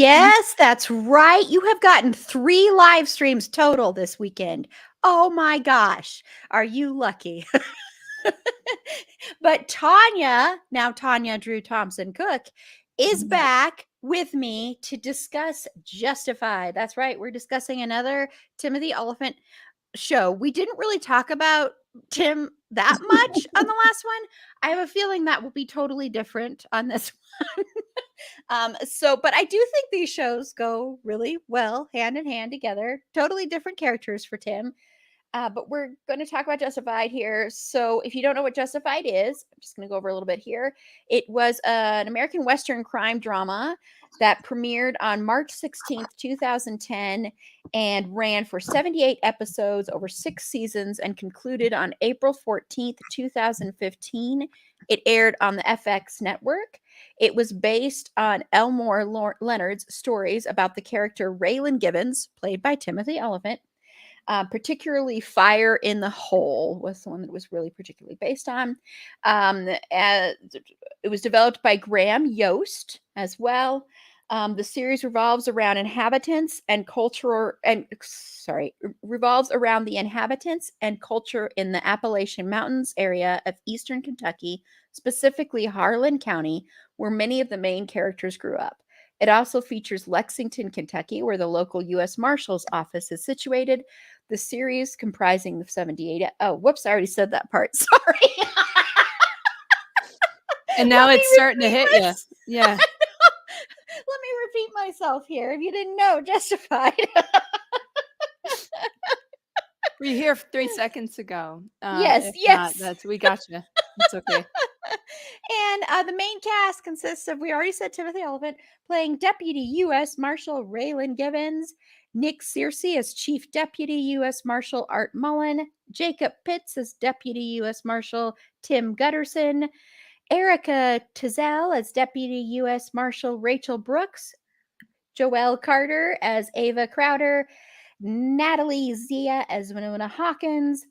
Yes, that's right. You have gotten 3 live streams total this weekend. Oh my gosh. Are you lucky? But Tanya, now Tanya Drew Thompson Cook, is back with me to discuss Justified. That's right. We're discussing another Timothy Oliphant show. We didn't really talk about Tim that much on the last one. I have a feeling that will be totally different on this one. But I do think these shows go really well hand in hand together. Totally different characters for Tim. But we're going to talk about Justified here. So, if you don't know what Justified is, I'm just going to go over a little bit here. It was an American Western crime drama that premiered on March 16th, 2010, and ran for 78 episodes over 6 seasons and concluded on April 14th, 2015. It aired on the FX network. It was based on Elmore Leonard's stories about the character Raylan Gibbons, played by Timothy Oliphant. Particularly Fire in the Hole was the one that was really particularly based on. It was developed by Graham Yost as well. The series revolves around revolves around the inhabitants and culture in the Appalachian Mountains area of eastern Kentucky, specifically Harlan County, where many of the main characters grew up. It also features Lexington, Kentucky, where the local U.S. Marshal's office is situated. The series comprising of 78. Oh, whoops, I already said that part. Sorry. And now it's starting to hit you. Yeah. Let me repeat myself here. If you didn't know, Justified. Were you here 3 seconds ago? Yes. Not, we got you. It's okay. And the main cast consists of, we already said Timothy Oliphant playing Deputy U.S. Marshal Raylan Gibbons, Nick Searcy as Chief Deputy U.S. Marshal Art Mullen, Jacob Pitts as Deputy U.S. Marshal Tim Gutterson, Erica Tizell as Deputy U.S. Marshal Rachel Brooks, Joelle Carter as Ava Crowder, Natalie Zia as Winona Hawkins,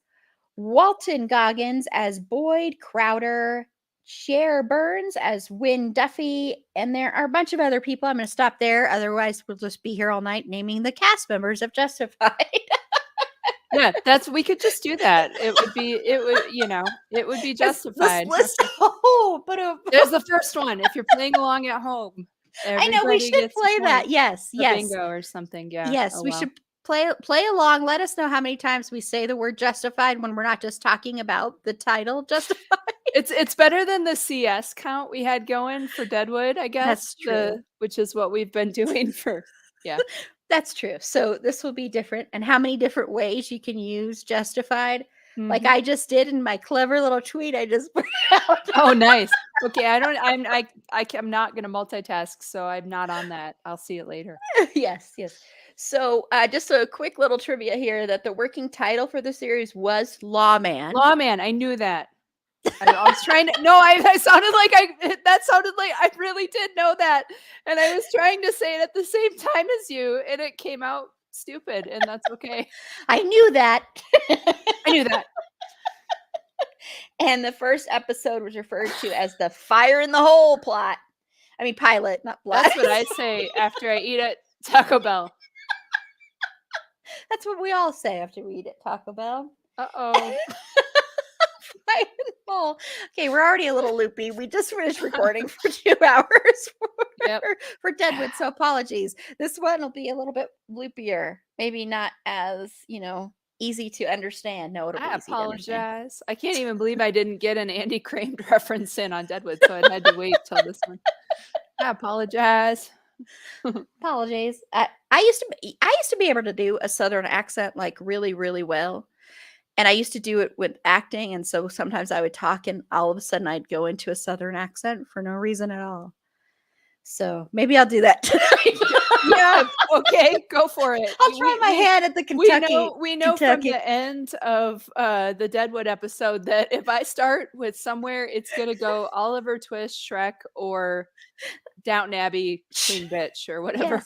Walton Goggins as Boyd Crowder, Cher Burns as Wynn Duffy, and there are a bunch of other people. I'm going to stop there. Otherwise, we'll just be here all night naming the cast members of Justified. Yeah, we could just do that. It would be Justified. There's the first one. If you're playing along at home, I know we should play that. Yes. Bingo or something. Yeah. Yes, we should play along. Let us know how many times we say the word Justified when we're not just talking about the title Justified. It's better than the CS count we had going for Deadwood, I guess. That's true. Which is what we've been doing for, yeah. That's true. So this will be different. And how many different ways you can use Justified? Like I just did in my clever little tweet I just put out. Oh, nice. Okay, I'm not going to multitask, so I'm not on that. I'll see it later. Yes. So just a quick little trivia here that the working title for the series was Lawman. Lawman, I knew that. I was trying to, no, I sounded like I really did know that. And I was trying to say it at the same time as you, and it came out stupid, and that's okay. I knew that. I knew that. And the first episode was referred to as the Fire in the Hole plot. I mean, pilot, not plot. That's what I say after I eat at Taco Bell. That's what we all say after we eat at Taco Bell. Uh-oh. Okay, we're already a little loopy. We just finished recording for 2 hours for Deadwood, so apologies. This one will be a little bit loopier. Maybe not as, easy to understand. No, I apologize. I can't even believe I didn't get an Andy Crane reference in on Deadwood, so I had to wait till this one. I apologize. Apologies. I used to be able to do a Southern accent like really, really well. And I used to do it with acting. And so sometimes I would talk and all of a sudden I'd go into a Southern accent for no reason at all. So maybe I'll do that tonight. Yeah. Okay. Go for it. I'll try my hand at the Kentucky. We know from the end of the Deadwood episode that if I start with somewhere, it's going to go Oliver Twist, Shrek, or Downton Abbey, Queen Bitch, or whatever.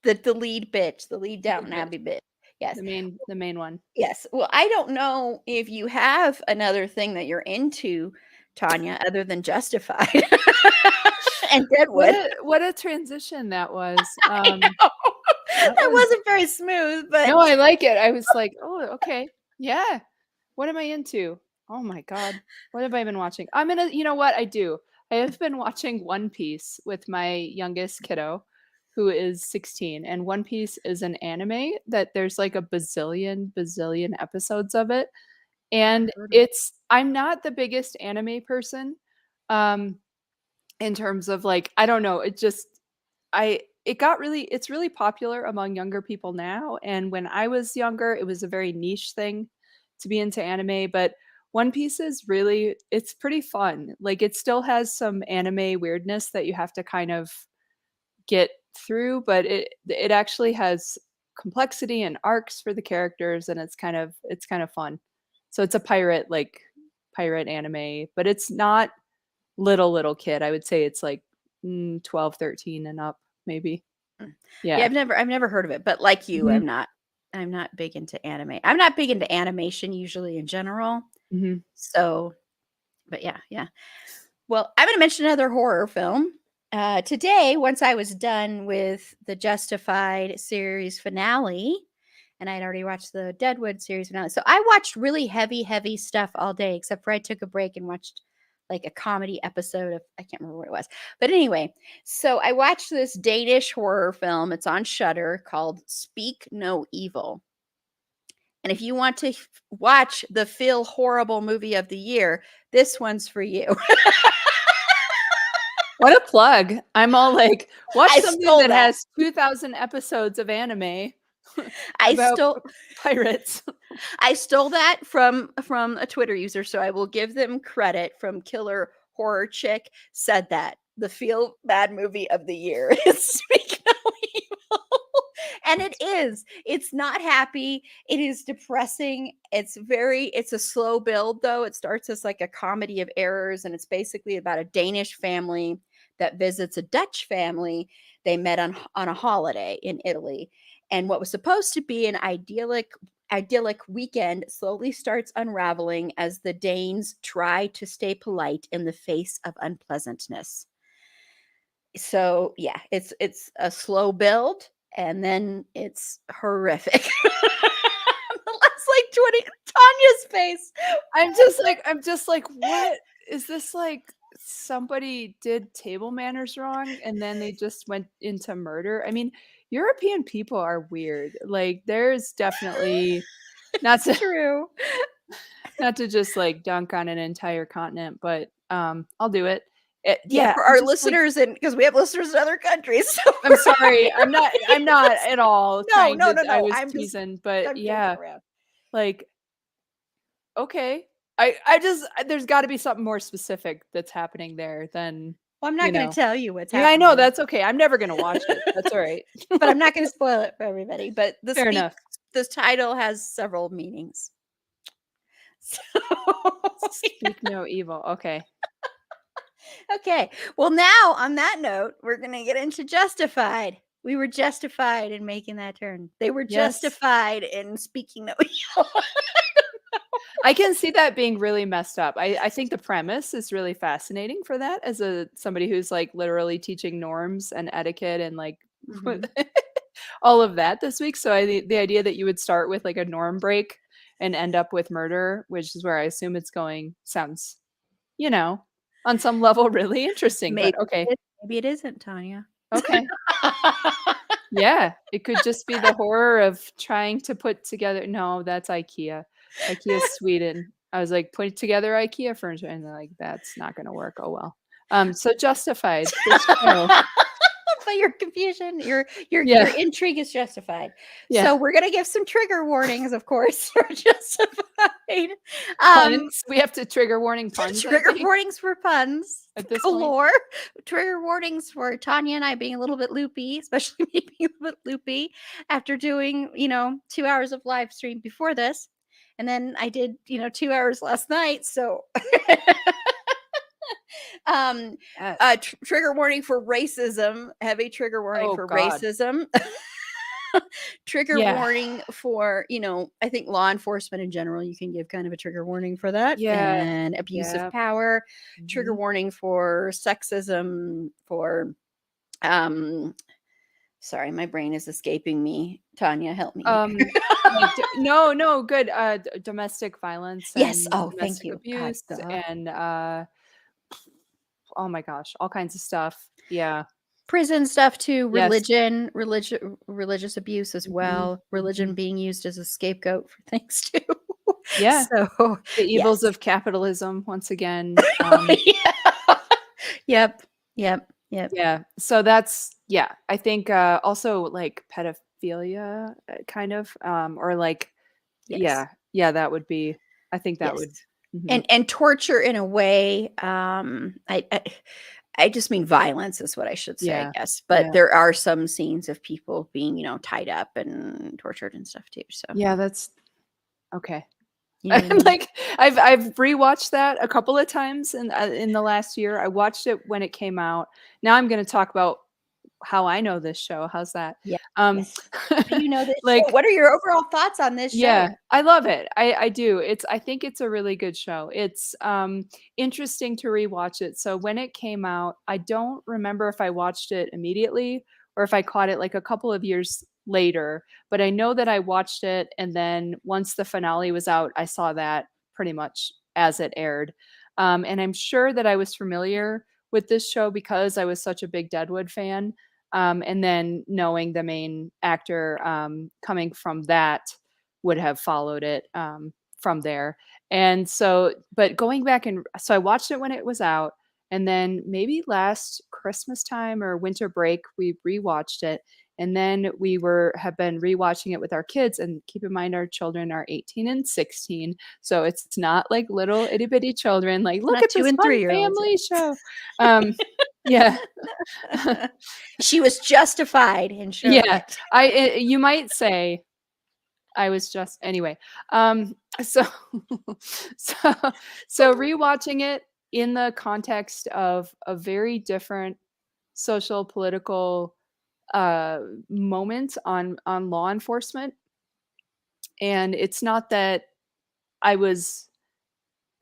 Yes. The lead bitch, the lead Downton Abbey bitch. Yes. The main one. Yes. Well, I don't know if you have another thing that you're into, Tanya, other than Justified. and Deadwood. What a transition that was. I know. That wasn't very smooth, but no, I like it. I was like, oh, okay, yeah. What am I into? Oh my god, what have I been watching? You know what I do? I have been watching One Piece with my youngest kiddo, who is 16, and One Piece is an anime that there's like a bazillion episodes of it, and I'm not the biggest anime person, um, in terms of like I don't know, it's really popular among younger people now, and when I was younger, it was a very niche thing to be into anime, but One Piece is really it's pretty fun. Like it still has some anime weirdness that you have to kind of get through, but it actually has complexity and arcs for the characters, and it's kind of fun. So it's a pirate anime, but it's not little kid. I would say it's like 12, 13 and up maybe. Yeah, Yeah. I've never heard of it, but like you, Mhm. I'm not big into anime. I'm not big into animation usually in general. Mhm. So, but yeah. Well, I'm going to mention another horror film. Today, once I was done with the Justified series finale, and I'd already watched the Deadwood series finale. So I watched really heavy stuff all day, except for I took a break and watched like a comedy episode of, I can't remember what it was. But anyway, so I watched this Danish horror film. It's on Shudder called Speak No Evil. And if you want to watch the feel horrible movie of the year, this one's for you. What a plug. I'm all like, watch I something stole that that. has 2,000 episodes of anime I about stole pirates. I stole that from a Twitter user, so I will give them credit. From Killer Horror Chick said that the feel bad movie of the year is Speak No Evil. And it is. It's not happy. It is depressing. It's a slow build though. It starts as like a comedy of errors, and it's basically about a Danish family that visits a Dutch family they met on a holiday in Italy. And what was supposed to be an idyllic weekend slowly starts unraveling as the Danes try to stay polite in the face of unpleasantness. So yeah, it's a slow build and then it's horrific. The last like 20 Tanya's face. I'm just like, what is this like somebody did table manners wrong and then they just went into murder? I mean, European people are weird. Like there's definitely not It's to true. not to just like dunk on an entire continent, but I'll do it. Yeah, Yeah, for I'm our just like listeners, and because we have listeners in other countries. So I'm sorry. I'm not at all no, trying no, to no, I no. was teasing, but I'm joking yeah, around. like okay. I just there's got to be something more specific that's happening there than, Well, I'm you not going to know. tell you what's Yeah, I know, happening, that's okay. I'm never gonna watch it. That's all right. but I'm not going to spoil it for everybody. But Fair enough. this title has several meanings. So, Speak no evil. Okay. okay. Well, now on that note, we're going to get into Justified. We were justified in making that turn. They were Yes. justified in speaking no evil. I can see that being really messed up. I think the premise is really fascinating for that as somebody who's like literally teaching norms and etiquette and like Mhm. all of that this week. So the idea that you would start with like a norm break and end up with murder, which is where I assume it's going, sounds, you know, on some level really interesting. Maybe But okay. maybe it isn't, Tanya. Okay. Yeah, it could just be the horror of trying to put together no, that's IKEA. IKEA's Sweden. I was like, "Put together IKEA furniture," and they're like, "That's not gonna work." Oh, well. So Justified, this show. But your confusion, your Yeah, intrigue is justified. yeah. So we're gonna give some trigger warnings, of course, for justified. Um, Puns. We have to trigger warning puns, I trigger think, warnings for puns at this point. galore. Trigger warnings for Tanya and I being a little bit loopy, especially me being a little bit loopy after doing 2 hours of live stream before this, and then I did 2 hours last night. So um Yes. trigger warning for racism, heavy trigger warning Oh for god. racism. Trigger Yeah. warning for, I think law enforcement in general, you can give kind of a trigger warning for that. Yeah. And abuse of Yeah. power, trigger Mhm. warning for sexism, for sorry, my brain is escaping me. Tanya, help me here. Like, no, good, domestic violence Yes. and Oh, thank domestic you. God, abuse duh. and, oh my gosh, all kinds of stuff. Yeah. Prison stuff too, Yes. religious abuse as Mhm, well, religion mhm. being used as a scapegoat for things too. Yeah. So, The evils yes. of capitalism once again. Yeah. Yep, yep, yep. Yeah. So that's yeah, I think, also, like, pedophilia, kind of, or, like Yes, yeah, that would be I think that yes. would mhm. And torture in a way, I just mean violence is what I should say, I Yeah. guess, but Yeah. there are some scenes of people being, tied up and tortured and stuff too, so Yeah, that's okay. you know what I I'm mean? like, I've rewatched that a couple of times in the last year. I watched it when it came out. Now I'm gonna talk about how I know this show. How's that? Yeah, Um, yes. How do you know this show? like What are your overall thoughts on this show? yeah, I love it. I do. I think it's a really good show. It's, interesting to rewatch it. So when it came out, I don't remember if I watched it immediately or if I caught it, like, a couple of years later, but I know that I watched it, and then once the finale was out, I saw that pretty much as it aired. And I'm sure that I was familiar with this show because I was such a big Deadwood fan, and then knowing the main actor, coming from that would have followed it, from there. And so but going back and so I watched it when it was out, and then maybe last Christmas time or winter break, we rewatched it, and then we have been rewatching it with our kids, and keep in mind our children are 18 and 16, so it's not like little itty bitty children, like, It's "Look not at 2 this and fun 3-year-olds, family show." Um, yeah. She was justified in showing Yeah, it. you might say I was just anyway. So so so rewatching it in the context of a very different social political uh moment on law enforcement, and it's not that I was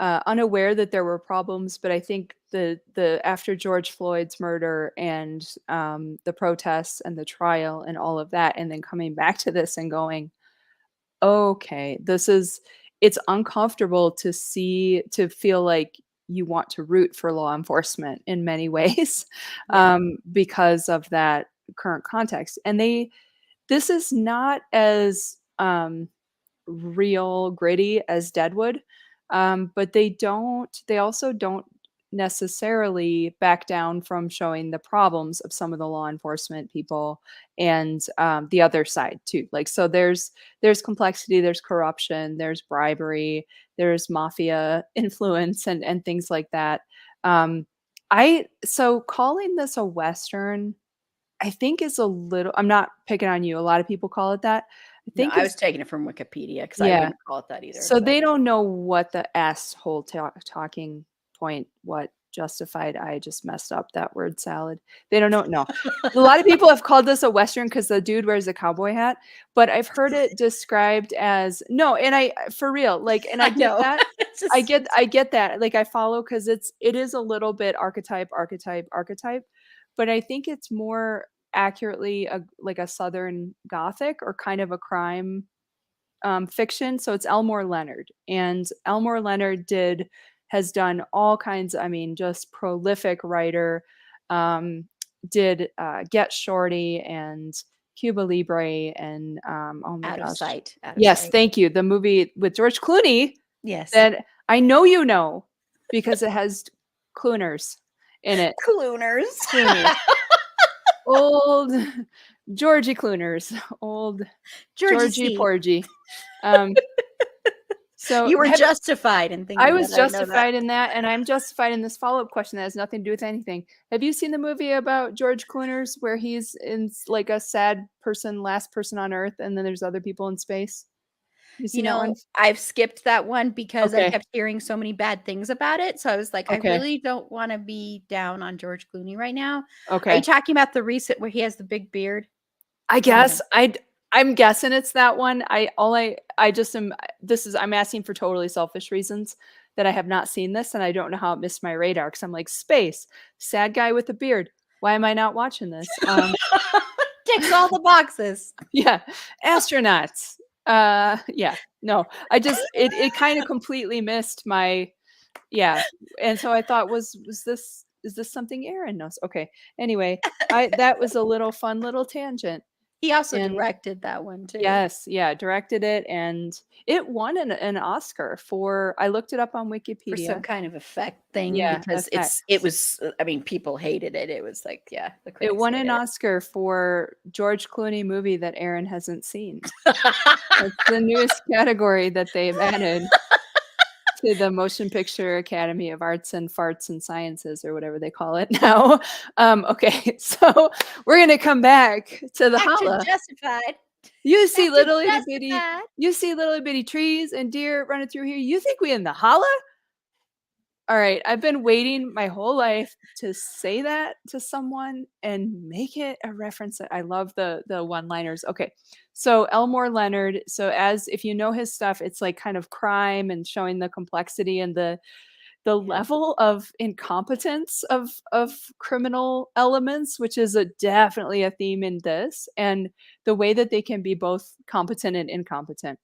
unaware that there were problems, but I think the after George Floyd's murder and the protests and the trial and all of that, and then coming back to this and going, okay, it's uncomfortable to feel like you want to root for law enforcement in many ways, Yeah. because of that current context. And this is not as, real gritty as Deadwood, but they also don't necessarily back down from showing the problems of some of the law enforcement people and the other side too. Like so, there's complexity, there's corruption, there's bribery, there's mafia influence, and things like that. Um, I so calling this a western, I think is a little. I'm not picking on you. A lot of people call it that. I No, think I was is taking it from Wikipedia because I yeah. wouldn't call it that either, So but they don't know what the asshole talking point, what justified I just messed up that word salad. They don't know. No. A lot of people have called this a Western because the dude wears a cowboy hat, but I've heard it described as no, and I for real, like, and I I get know. that. It's I just get I get that. Like I follow because it is a little bit archetype, but I think it's more accurately like a Southern Gothic or kind of a crime fiction. So it's Elmore Leonard, and Elmore Leonard has done all kinds. I mean, just prolific writer. Um, did Get Shorty and Cuba Libre and oh my out of gosh, sight, out of yes, sight. thank you. The movie with George Clooney Yes. that I know you know because it has Clooners in it. Clooners. Clooners, old Georgie Clooners, old Georgie Georgie C. Porgy. Um, so You were have justified in I thinking was that, I know that. justified in that, and I'm justified in this follow-up question that has nothing to do with anything. Have you seen the movie about George Clooners where he's in like a sad person, last person on Earth, and then there's other people in space? Have you seen that one? I've skipped that one because I Okay, kept hearing so many bad things about it, so I was like, I okay, really don't wanna be down on George Clooney right now. Are you okay. talking about the recent where he has the big beard? I Or no? guess I. I'm guessing it's that one. I just am I'm asking for totally selfish reasons that I have not seen this and I don't know how it missed my radar because I'm like, space, sad guy with a beard. Why am I not watching this? Ticks all the boxes. Yeah, astronauts. Yeah, no, it kind of completely missed my yeah, and so I thought, was this is this something Aaron knows? Okay, anyway, I that was a little fun little tangent, He also and directed that one too. yes, yeah, directed it, and it won an Oscar for. I looked it up on For some Wikipedia. kind of effect thing Yeah, because it effects. was I mean, people hated it. It was like, yeah, the It critics won an hated Oscar for George Clooney movie that Aaron hasn't seen. it. It's the newest category that they've added to the Motion Picture Academy of Arts and Farts and Sciences or whatever they call it now. Okay, so we're gonna come back to the Back to holla. Justified. You see Back to little itty bitty Justified. you see little itty bitty trees and deer running through here. You think we in the holla? All right, I've been waiting my whole life to say that to someone and make it a reference that I love the one-liners. Okay. So Elmore Leonard, so as if you know his stuff, it's like kind of crime and showing the complexity and the Yeah. level of incompetence of criminal elements, which is definitely a theme in this, and the way that they can be both competent and incompetent.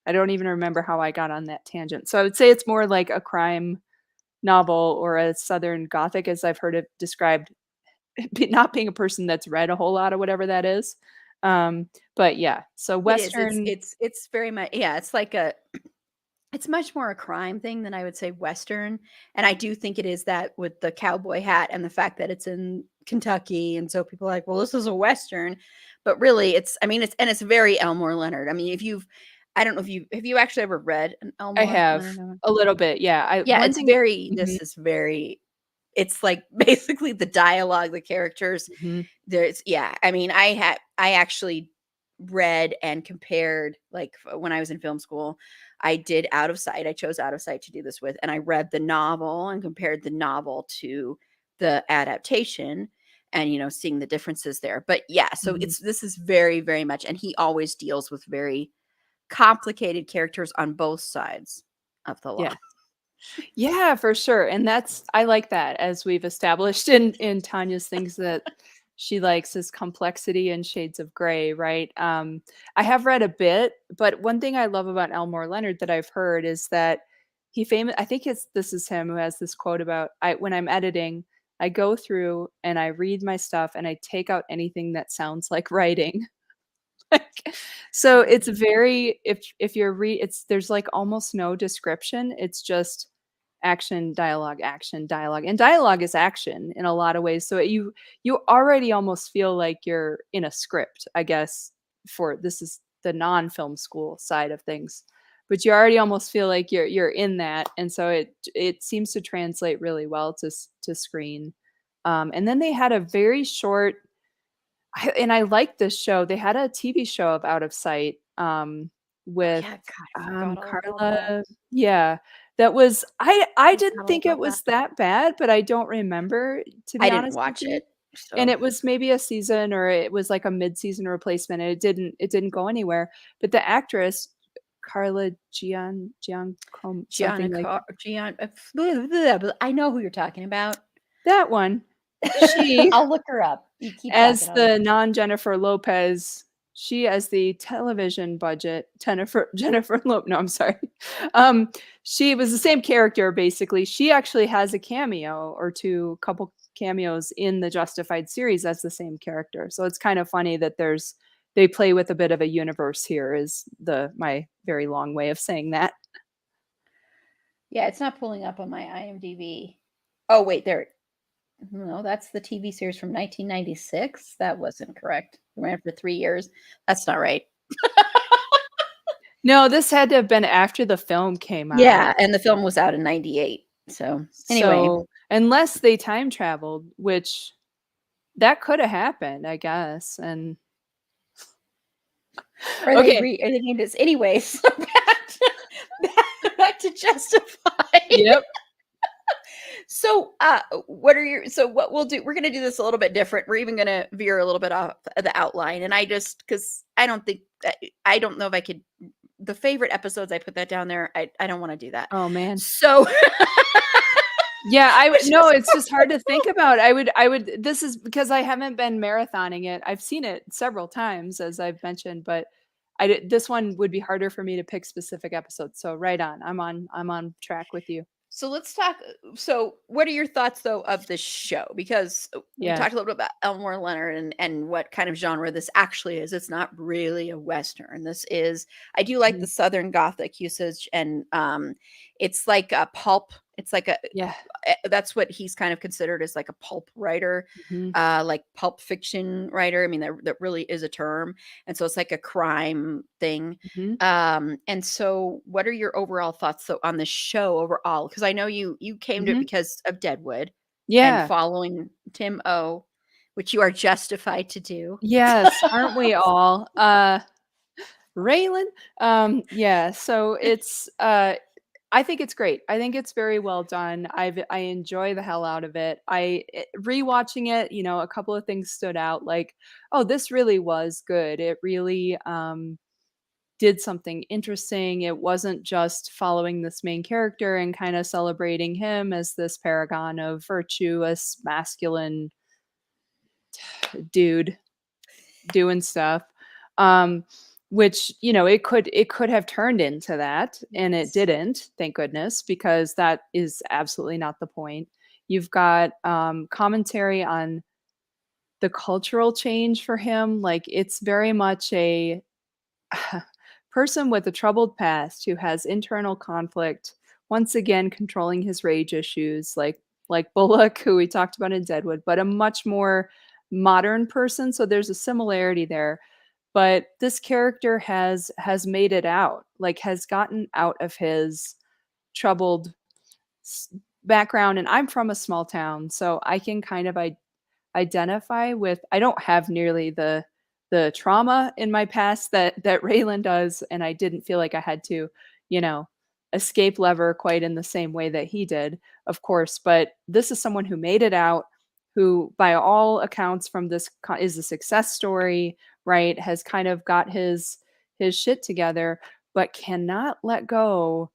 I don't even remember how I got on that tangent. So I would say it's more like a crime novel or a Southern Gothic, as I've heard it described, not being a person that's read a whole lot of whatever that is. But yeah, so It is. Western, It's very much yeah, it's like a it's much more a crime thing than I would say Western, and I do think it is that with the cowboy hat and the fact that it's in Kentucky, and so people are like, "Well, this is a Western," but really it's I mean, it's very Elmore Leonard. I mean, if you've I don't know if you have you actually ever read an I Elmore have Leonard novel? a little bit. Yeah, I Yeah, one it's thing. very Mhm, this is very it's like basically the dialogue, the characters. mhm, There's yeah, I mean, I actually read and compared like when I was in film school, I did Out of Sight. I chose Out of Sight to do this with, and I read the novel and compared the novel to the adaptation and seeing the differences there. But yeah, so mhm. it's this is very, very much, and he always deals with very complicated characters on both sides of the law. Yeah. Yeah, for sure, and that's I like that, as we've established in Tanya's things that she likes is complexity and shades of gray, right? I have read a bit, but one thing I love about Elmore Leonard that I've heard is that I think this is him who has this quote about, "I when I'm editing, I go through and I read my stuff and I take out anything that sounds like writing." Like, so it's very if you're it's there's like almost no description. It's just action, dialogue, and dialogue is action in a lot of ways. So you already almost feel like you're in a script, I guess, for this is the non-film school side of things. But you already almost feel like you're in that, and so it seems to translate really well to screen. And then they had a very short and I liked this show. They had a TV show of Out of Sight, Oh with, yeah, God, I forgot all about that. Carla yeah, that was I didn't Forgot all think it about that. was that bad, but I don't remember, to I be didn't honest with watch you, it, and so it was maybe a season or it was like a mid-season replacement, and it didn't go anywhere, but the actress, Carla Giancom Gianna something like Car Gian I know who you're talking about. that one, she I'll look her up. You keep talking, as I'll look the non-Jennifer Lopez, she as the television budget Jennifer Lo no, I'm sorry. Um, she was the same character basically. She actually has a cameo or 2 couple cameos in the Justified series as the same character. So it's kind of funny that they play with a bit of a universe here is my very long way of saying that. Yeah, it's not pulling up on my IMDb. Oh, wait, there no, that's the TV series from 1996? That wasn't correct. It ran for 3 years. That's not right. No, this had to have been after the film came out. Yeah, and the film was out in '98. So, anyway, So, unless they time traveled, which that coulda happened, I guess, and or okay, they named it anyways. So back to Justified. yep, So, what we'll do, we're going to do this a little bit different. We're even going to veer a little bit off of the outline. And I just, because I don't think I don't know if I could. The favorite episodes, I put that down there. I don't want to do that. Oh man. So, Yeah, I would which no, is it's just hard to think about. I would this is because I haven't been marathoning it. I've seen it several times as I've mentioned, but this one would be harder for me to pick specific episodes. So right on. I'm on track with you. So let's talk. So, what are your thoughts though of the show? Because we Yeah. talked a little bit about Elmore Leonard and what kind of genre this actually is. It's not really a western. This is. I do like the Mhm. Southern Gothic usage, and it's like a pulp. It's like a Yeah. that's what he's kind of considered as like a pulp writer, Mhm. like pulp fiction writer. I mean, that really is a term, and so it's like a crime thing. Mhm. And so, what are your overall thoughts though on the show overall? Because I know you came to it Mhm. because of Deadwood and Yeah. following Tim O, which you are justified to do. Yes, aren't we all? Raylan? Yeah, so I think it's great. I think it's very well done. I enjoy the hell out of it. Rewatching it, a couple of things stood out like, oh, this really was good. It really did something interesting. It wasn't just following this main character and kind of celebrating him as this paragon of virtuous, masculine dude doing stuff. Um, which, it could have turned into that, and it Yes. didn't, thank goodness, because that is absolutely not the point. You've got commentary on the cultural change for him. Like it's very much a person with a troubled past who has internal conflict, once again controlling his rage issues, like Bullock, who we talked about in Deadwood, but a much more modern person. So there's a similarity there. But this character has made it out, like has gotten out of his troubled s- background. And I'm from a small town, so I can kind of identify with. I don't have nearly the trauma in my past that Raylan does, and I didn't feel like I had to, you know, escape lever quite in the same way that he did, of course. But this is someone who made it out, who, by all accounts, from this is a success story, right? Has kind of got his shit together, but cannot let go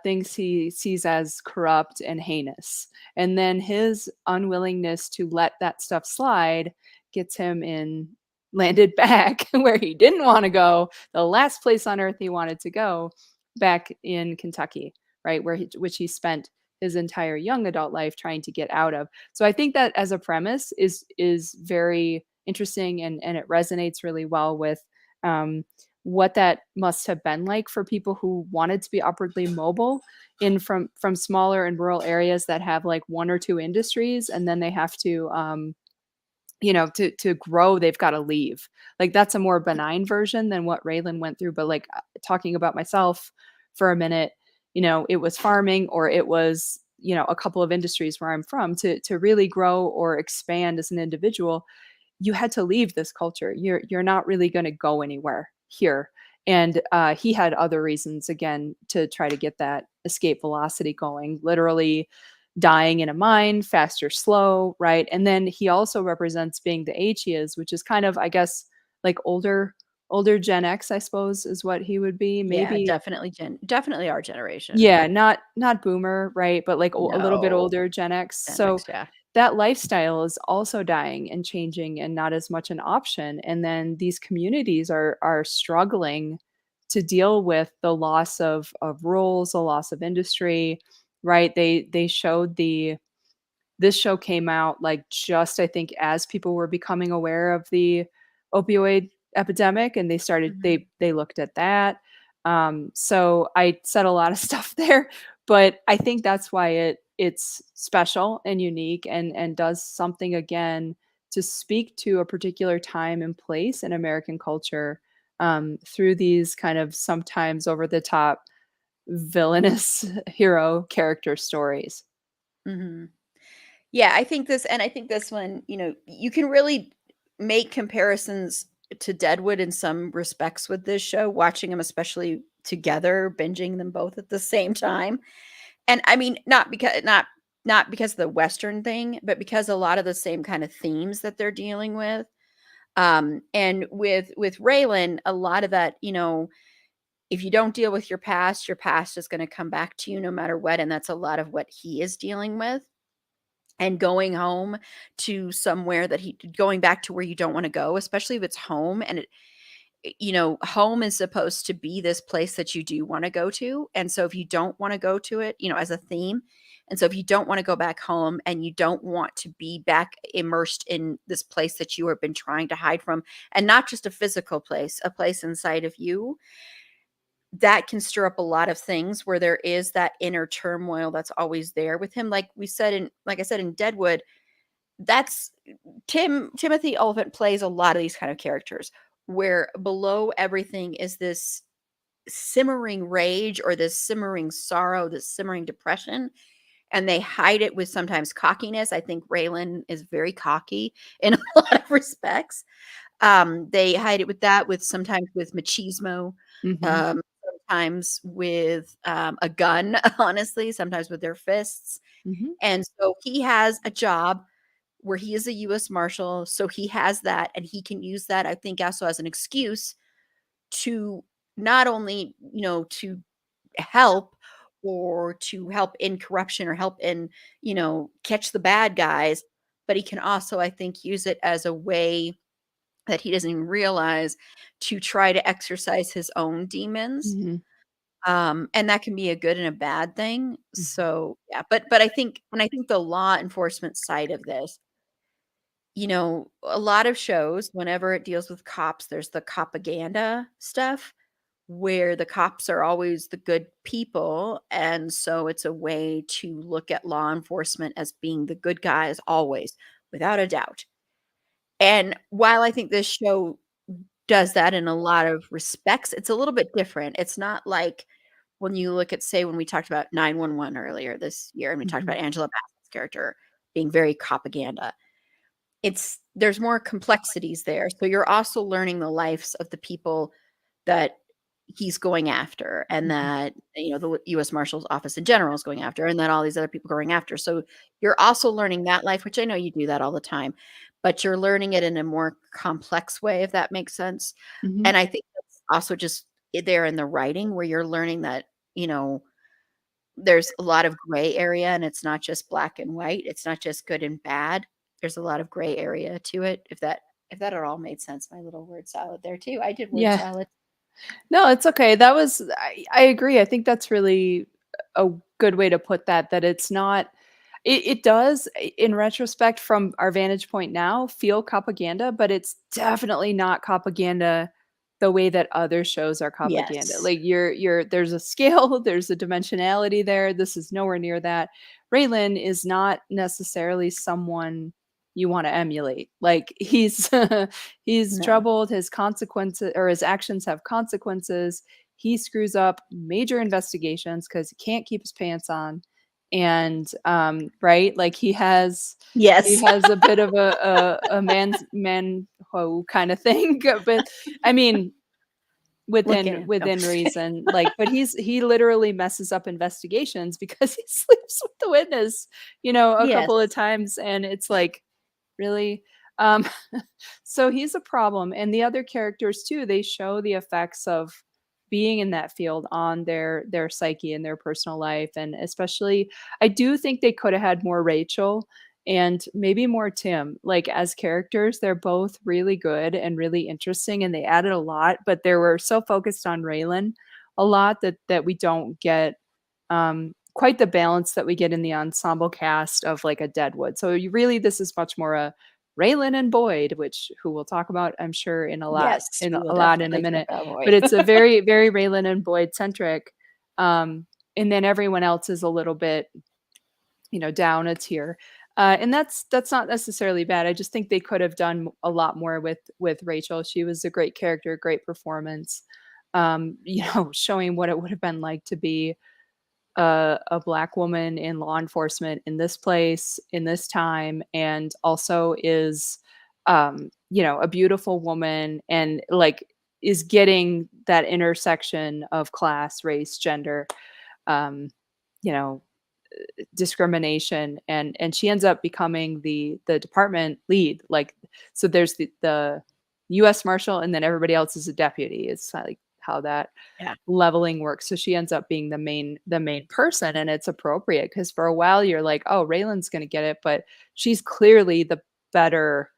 things he sees as corrupt and heinous. And then his unwillingness to let that stuff slide gets him in landed back where he didn't want to go, the last place on earth he wanted to go, back in Kentucky, right? Which he spent his entire young adult life trying to get out of. So I think that as a premise is very interesting, and it resonates really well with um, what that must have been like for people who wanted to be upwardly mobile in from smaller and rural areas that have like one or two industries, and then they have to to grow, they've got to leave. Like that's a more benign version than what Raylan went through. But like talking about myself for a minute, it was farming, or it was a couple of industries where I'm from. To really grow or expand as an individual, you had to leave this culture. You're not really going to go anywhere here. And he had other reasons again to try to get that escape velocity going. Literally dying in a mine, fast or slow, right? And then he also represents being the age he is, which is kind of, I guess, like older Gen X, I suppose, is what he would be. Yeah, Maybe, definitely our generation. yeah, not boomer, right? But like a little bit No, older Gen X. Gen X, So yeah. that lifestyle is also dying and changing and not as much an option. And then these communities are struggling to deal with the loss of roles, the loss of industry, right? They showed this show came out like just I think as people were becoming aware of the opioid epidemic, and Mhm. they looked at that. So I said a lot of stuff there, but I think that's why it's special and unique, and does something again to speak to a particular time and place in American culture, through these kind of sometimes over the top villainous hero character stories. Mhm. Yeah, I think this one, you can really make comparisons to Deadwood in some respects with this show, watching them especially together, binging them both at the same time. And I mean, not because of the Western thing, but because a lot of the same kind of themes that they're dealing with. And with Raylan, a lot of that, if you don't deal with your past is going to come back to you no matter what. And that's a lot of what he is dealing with. And going home to somewhere that going back to where you don't want to go, especially if it's home. And home is supposed to be this place that you do want to go to. And so if you don't want to go to it, as a theme, and so if you don't want to go back home and you don't want to be back immersed in this place that you have been trying to hide from, and not just a physical place, a place inside of you, that can stir up a lot of things where there is that inner turmoil that's always there with him. Like I said in Deadwood, that's Timothy Oliphant plays a lot of these kind of characters where below everything is this simmering rage or this simmering sorrow, this simmering depression, and they hide it with sometimes cockiness. I think Raylan is very cocky in a lot of respects. They hide it with that, with sometimes with machismo, Mhm. um, sometimes with a gun, honestly, sometimes with their fists. Mhm. And so he has a job where he is a US Marshal, so he has that, and he can use that, I think, also as an excuse to not only, to help or to help in corruption or help in, catch the bad guys, but he can also, I think, use it as a way that he doesn't even realize to try to exercise his own demons. Mhm. And that can be a good and a bad thing. Mhm. So, yeah, but I think the law enforcement side of this, a lot of shows, whenever it deals with cops, there's the propaganda stuff where the cops are always the good people. And so it's a way to look at law enforcement as being the good guys always, without a doubt. And while I think this show does that in a lot of respects, it's a little bit different. It's not like when you look at, say, when we talked about 911 earlier this year, and we talked Mhm. about Angela Bassett's character being very propaganda. There's more complexities there. So you're also learning the lives of the people that he's going after, and Mhm. that, the US Marshal's office in general is going after, and that all these other people going after. So you're also learning that life, which I know you do that all the time, but you're learning it in a more complex way, if that makes sense. Mhm. And I think that's also just there in the writing where you're learning that, you know, there's a lot of gray area, and it's not just black and white. It's not just good and bad. There's a lot of gray area to it. If that at all made sense, my little word salad there too. I did word Yeah. salad. No, it's okay. I agree. I think that's really a good way to put that, that it's not it does, in retrospect, from our vantage point now, feel propaganda, but it's definitely not propaganda the way that other shows are propaganda. Yes. Like there's a scale, there's a dimensionality there. This is nowhere near that. Raylan is not necessarily someone you want to emulate. Like he's he's No. troubled, his consequences or his actions have consequences. He screws up major investigations because he can't keep his pants on. And right, like he Yes. has a bit of a man ho kind of thing. But I mean, Look at within him. No. within reason, like, but he literally messes up investigations because he sleeps with the witness, a Yes. couple of times, and it's like, really? Um, so he's a problem, and the other characters too, they show the effects of being in that field on their psyche and their personal life, and especially, I do think they could have had more Rachel and maybe more Tim. Like, as characters, they're both really good and really interesting, and they added a lot, but they were so focused on Raylan a lot that we don't get quite the balance that we get in the ensemble cast of like a Deadwood. So this is much more a Raylan and Boyd, which who we'll talk about, I'm sure, Yes. We will a lot in a definitely talk minute. about But Voight. it's a very, very Raylan and Boyd centric. Um, and then everyone else is a little bit, down a tier. And that's not necessarily bad. I just think they could have done a lot more with Rachel. She was a great character, great performance. Showing what it would have been like to be a black woman in law enforcement in this place, in this time, and also is, a beautiful woman, and like is getting that intersection of class, race, gender, um, you know, discrimination, and she ends up becoming the department lead. Like, so there's the U.S. Marshal, and then everybody else is a deputy. It's like how that Yeah. leveling works. So she ends up being the main person, and it's appropriate because for a while you're like, oh, Raylan's gonna get it, but she's clearly the better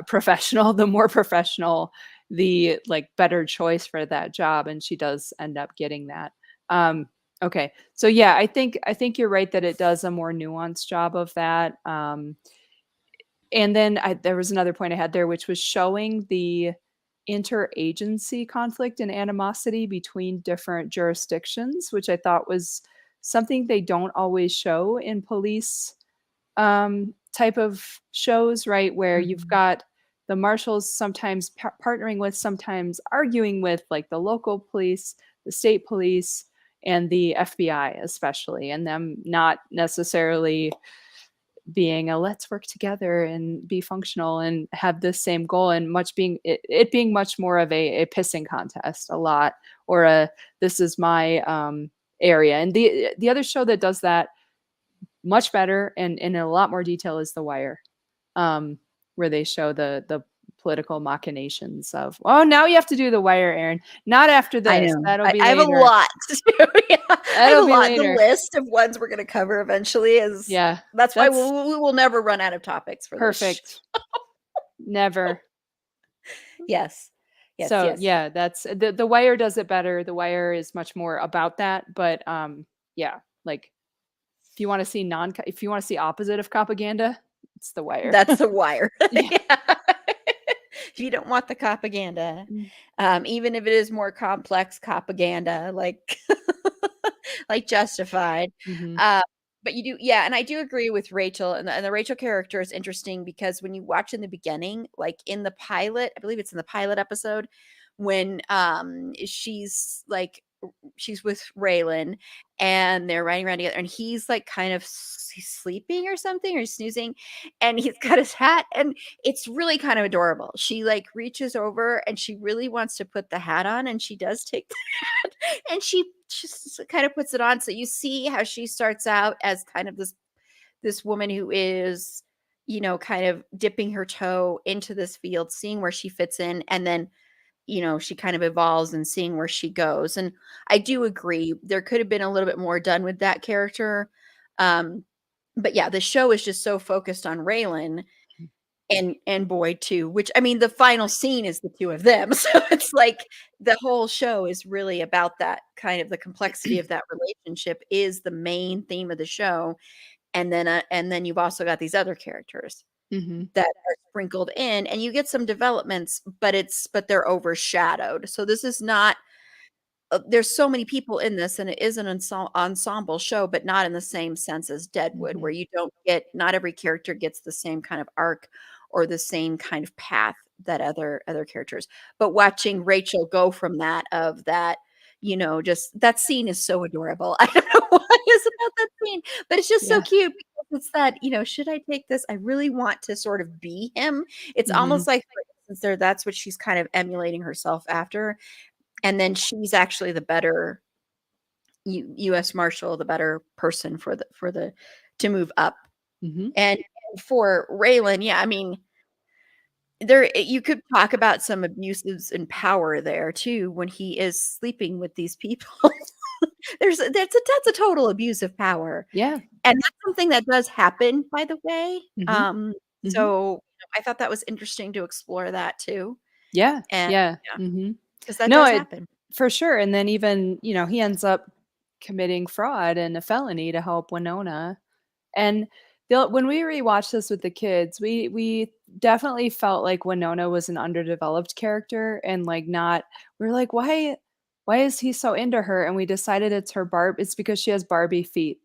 professional, the more professional, the like better choice for that job, and she does end up getting that. Um, okay, so yeah, I think you're right that it does a more nuanced job of that. And then there was another point I had there, which was showing the interagency conflict and animosity between different jurisdictions, which I thought was something they don't always show in police type of shows, right? Where you've Mhm. got the marshals sometimes partnering with, sometimes arguing with like the local police, the state police, and the FBI, especially, and them not necessarily being a let's work together and be functional and have this same goal, and much being it being much more of a pissing contest a lot, or a this is my area. And the other show that does that much better and in a lot more detail is The Wire, where they show the political machinations of, oh, now you have to do The Wire, Aaron. Not after I this. know. That'll I be I have a later. lot to do. Yeah, I have That'll a be lot. The later. list of ones we're gonna cover eventually is Yeah, that's why that's we will never run out of topics for this perfect. Never. Yes. Yes, So yes. yeah, that's the Wire does it better. The Wire is much more about that, but yeah, like if you want to see opposite of propaganda, it's The Wire. That's The Wire. Yeah. Yeah. If you don't want the propaganda, Mm. even if it is more complex propaganda, like like Justified. Mhm. Uh, but you do, yeah, and I do agree with Rachel, and the Rachel character is interesting because when you watch in the beginning, like in the pilot, I believe it's in the pilot episode, when she's like she's with Raylan and they're riding around together and he's like kind of he's sleeping or something or snoozing and he's got his hat and it's really kind of adorable. She like reaches over and she really wants to put the hat on and she does take the hat and she just kind of puts it on. So you see how she starts out as kind of this woman who is, kind of dipping her toe into this field, seeing where she fits in, and then she kind of evolves and seeing where she goes. And I do agree there could have been a little bit more done with that character. Um, but yeah, the show is just so focused on Raylan and Boyd too, which I mean, the final scene is the two of them. So it's like the whole show is really about that kind of the complexity of that relationship is the main theme of the show. And then you've also got these other characters Mhm. that are sprinkled in and you get some developments, but they're overshadowed. So this is not there's so many people in this and it is an ensemble show, but not in the same sense as Deadwood, where Mhm. you don't get not every character gets the same kind of arc or the same kind of path that other characters. But watching Rachel go from that of that, just that scene is so adorable. I don't know what it is about that scene, but it's just so Yeah. cute because it's that, should I take this? I really want to sort of be him. It's Mhm. almost like for instance there that's what she's kind of emulating herself after. And then she's actually the better US Marshal, the better person for the to move up. Mhm. And for Raylan, yeah, I mean, you could talk about some abuses in power there too when he is sleeping with these people. That's a total abuse of power. Yeah. And that's something that does happen, by the way. Mhm. Mhm. So I thought that was interesting to explore that too. Yeah. And Yeah. yeah, Mhm. because that No, does it happen. for sure, and then even, he ends up committing fraud and a felony to help Winona. And when we rewatched this with the kids, we definitely felt like Winona was an underdeveloped character and like not we are like, why is he so into her? And we decided it's because she has Barbie feet.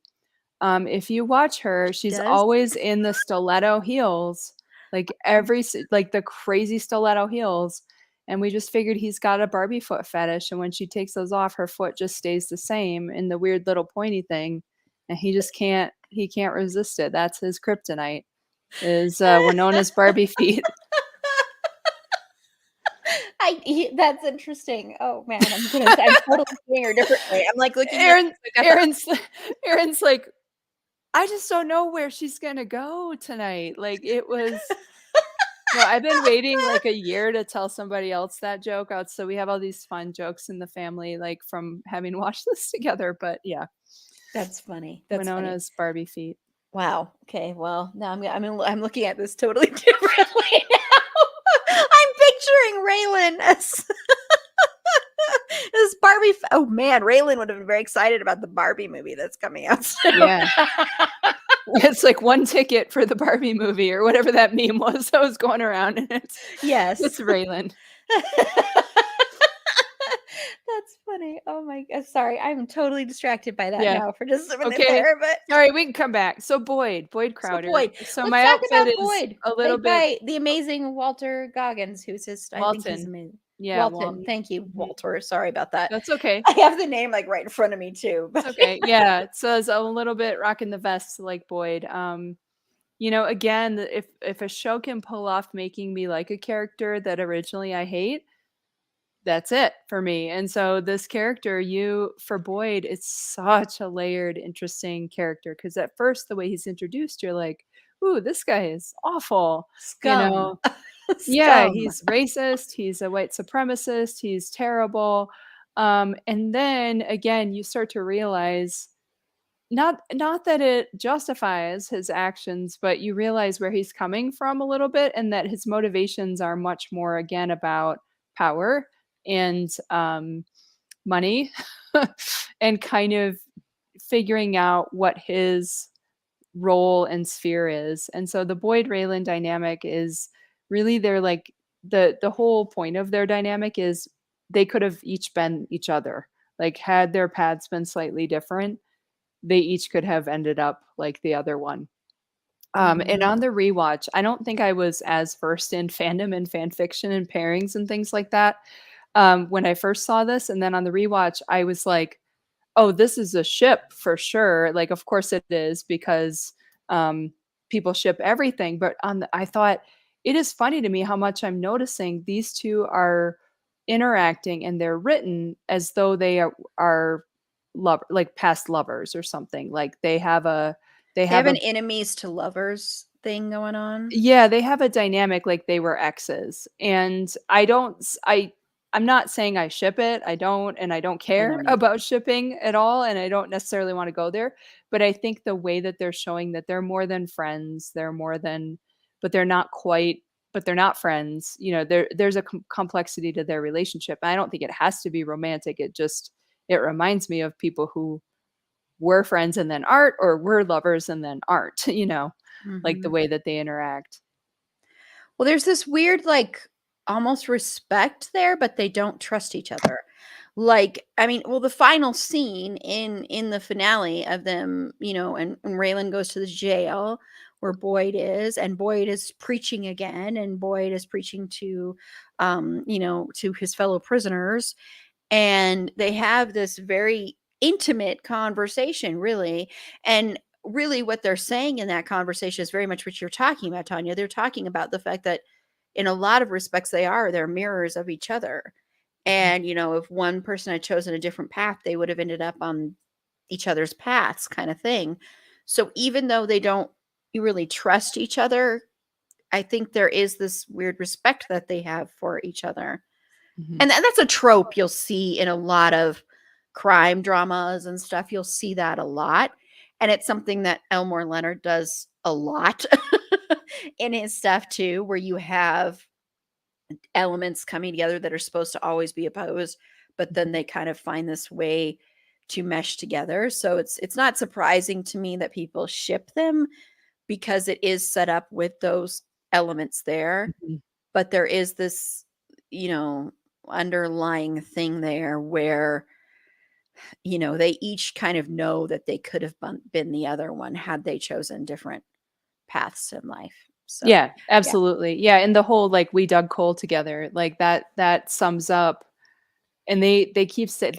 If you watch her, She she's does. always in the stiletto heels, like like the crazy stiletto heels. And we just figured he's got a Barbie foot fetish. And when she takes those off, her foot just stays the same in the weird little pointy thing. And he can't resist it. That's his kryptonite is Winona's Barbie feet. That's interesting. Oh man, I'm totally seeing her differently. I'm like looking at Aaron, I got the Aaron's, Aaron's like, I just don't know where she's gonna go tonight. Like it was. No, I've been waiting like a year to tell somebody else that joke out. So we have all these fun jokes in the family, like from having watched this together. But yeah, That's funny. That's funny. Winona's Barbie feet. Wow. Okay. Well, now I'm looking at this totally differently now. I'm picturing Raylan as this Barbie. Oh man, Raylan would have been very excited about the Barbie movie that's coming out soon. Yeah. It's like one ticket for the Barbie movie or whatever that meme was that was going around, and Yes. it's Raylan. That's funny. Oh my god. Sorry, I'm totally distracted by that Yeah. now for just a minute Okay. there. But Sorry, we can come back. So Boyd so Crowder. Boyd. So Let's my talk outfit about is Boyd, a little played bit by the amazing Walter Goggins, who's his. I think he's Walton. amazing. Yeah, Walton. Walton. Thank you, Mhm. Walter. Sorry about that. That's okay. I have the name like right in front of me too. It's okay. Yeah, so it's a little bit rocking the vest like Boyd. Again, if a show can pull off making me like a character that originally I hate, that's it for me. And so this character, for Boyd, it's such a layered, interesting character because at first the way he's introduced, you're like, "Ooh, this guy is awful," you Scum. know. Yeah, Scum. he's racist, he's a white supremacist, he's terrible. And then again, you start to realize not that it justifies his actions, but you realize where he's coming from a little bit and that his motivations are much more again about power and money and kind of figuring out what his role and sphere is. And so the Boyd Raylan dynamic is really they're like the whole point of their dynamic is they could have each been each other. Like had their paths been slightly different, they each could have ended up like the other one. And Mhm. on the rewatch, I don't think I was as versed in fandom and fan fiction and pairings and things like that when I first saw this. And then on the rewatch, I was like, oh, this is a ship for sure. Like, of course it is because um, people ship everything. But I thought it is funny to me how much I'm noticing these two are interacting and they're written as though are like past lovers or something. Like they They have have an a enemies to lovers thing going on. yeah, they have a dynamic like they were exes, and I don't s I'm not saying I ship it, and I don't I know care me either. about shipping at all, and I don't necessarily wanna go there, but I think the way that they're showing that they're more than friends, they're more than but they're not quite but they're not friends, there's a complexity to their relationship, and I don't think it has to be romantic, it reminds me of people who were friends and then aren't, or were lovers and then aren't, like the Mhm. way that they interact. Well, there's this weird, like, almost respect there, but they don't trust each other. Like, I mean, well, the final scene in the finale of them, and Raylan goes to the jail where Boyd is, and Boyd is preaching again, and Boyd is preaching to his fellow prisoners, and they have this very intimate conversation, really. And really what they're saying in that conversation is very much what you're talking about, Tanya. They're talking about the fact that in a lot of respects they're mirrors of each other. Mhm, And if one person had chosen a different path, they would have ended up on each other's paths, kind of thing. So even though they don't really trust each other, I think there is this weird respect that they have for each other. mhm. And that's a trope you'll see in a lot of crime dramas and stuff. You'll see that a lot. And it's something that Elmore Leonard does a lot in his stuff too, where you have elements coming together that are supposed to always be opposed, but then they kind of find this way to mesh together. So it's not surprising to me that people ship them because it is set up with those elements there, Mhm, but there is this, you know, underlying thing there where, they each kind of know that they could have been the other one had they chosen different paths in life. So, yeah, yeah. absolutely. Yeah, and the whole, like, "We dug coal together," like, that sums up and they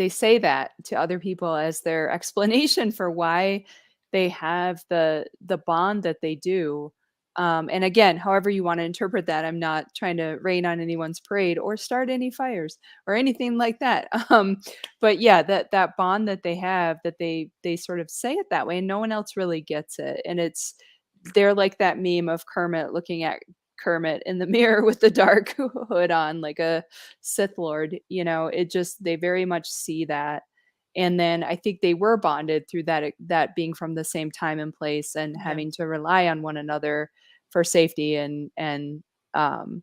say that to other people as their explanation for why they have the bond that they do. And again, however you wanna interpret that, I'm not trying to rain on anyone's parade or start any fires or anything like that. But yeah, that bond that they have, that they sort of say it that way, and no one else really gets it, and they're like that meme of Kermit looking at Kermit in the mirror with the dark hood on, like a Sith Lord. It just they very much see that. And then I think they were bonded through that being from the same time and place and Yeah. having to rely on one another for safety and um,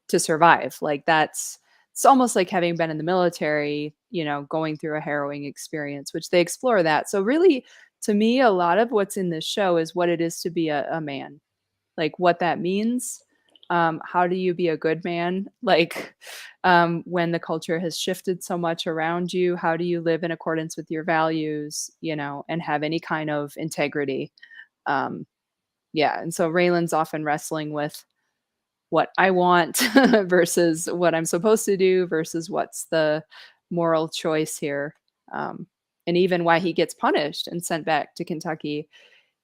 to survive. Like it's almost like having been in the military, going through a harrowing experience, which they explore that. So really, to me, a lot of what's in this show is what it is to be a man, like what that means. How do you be a good man? Like when the culture has shifted so much around you, how do you live in accordance with your values, and have any kind of integrity? Um, yeah. And so Raylan's often wrestling with what I want versus what I'm supposed to do versus what's the moral choice here. Um, and even why he gets punished and sent back to Kentucky,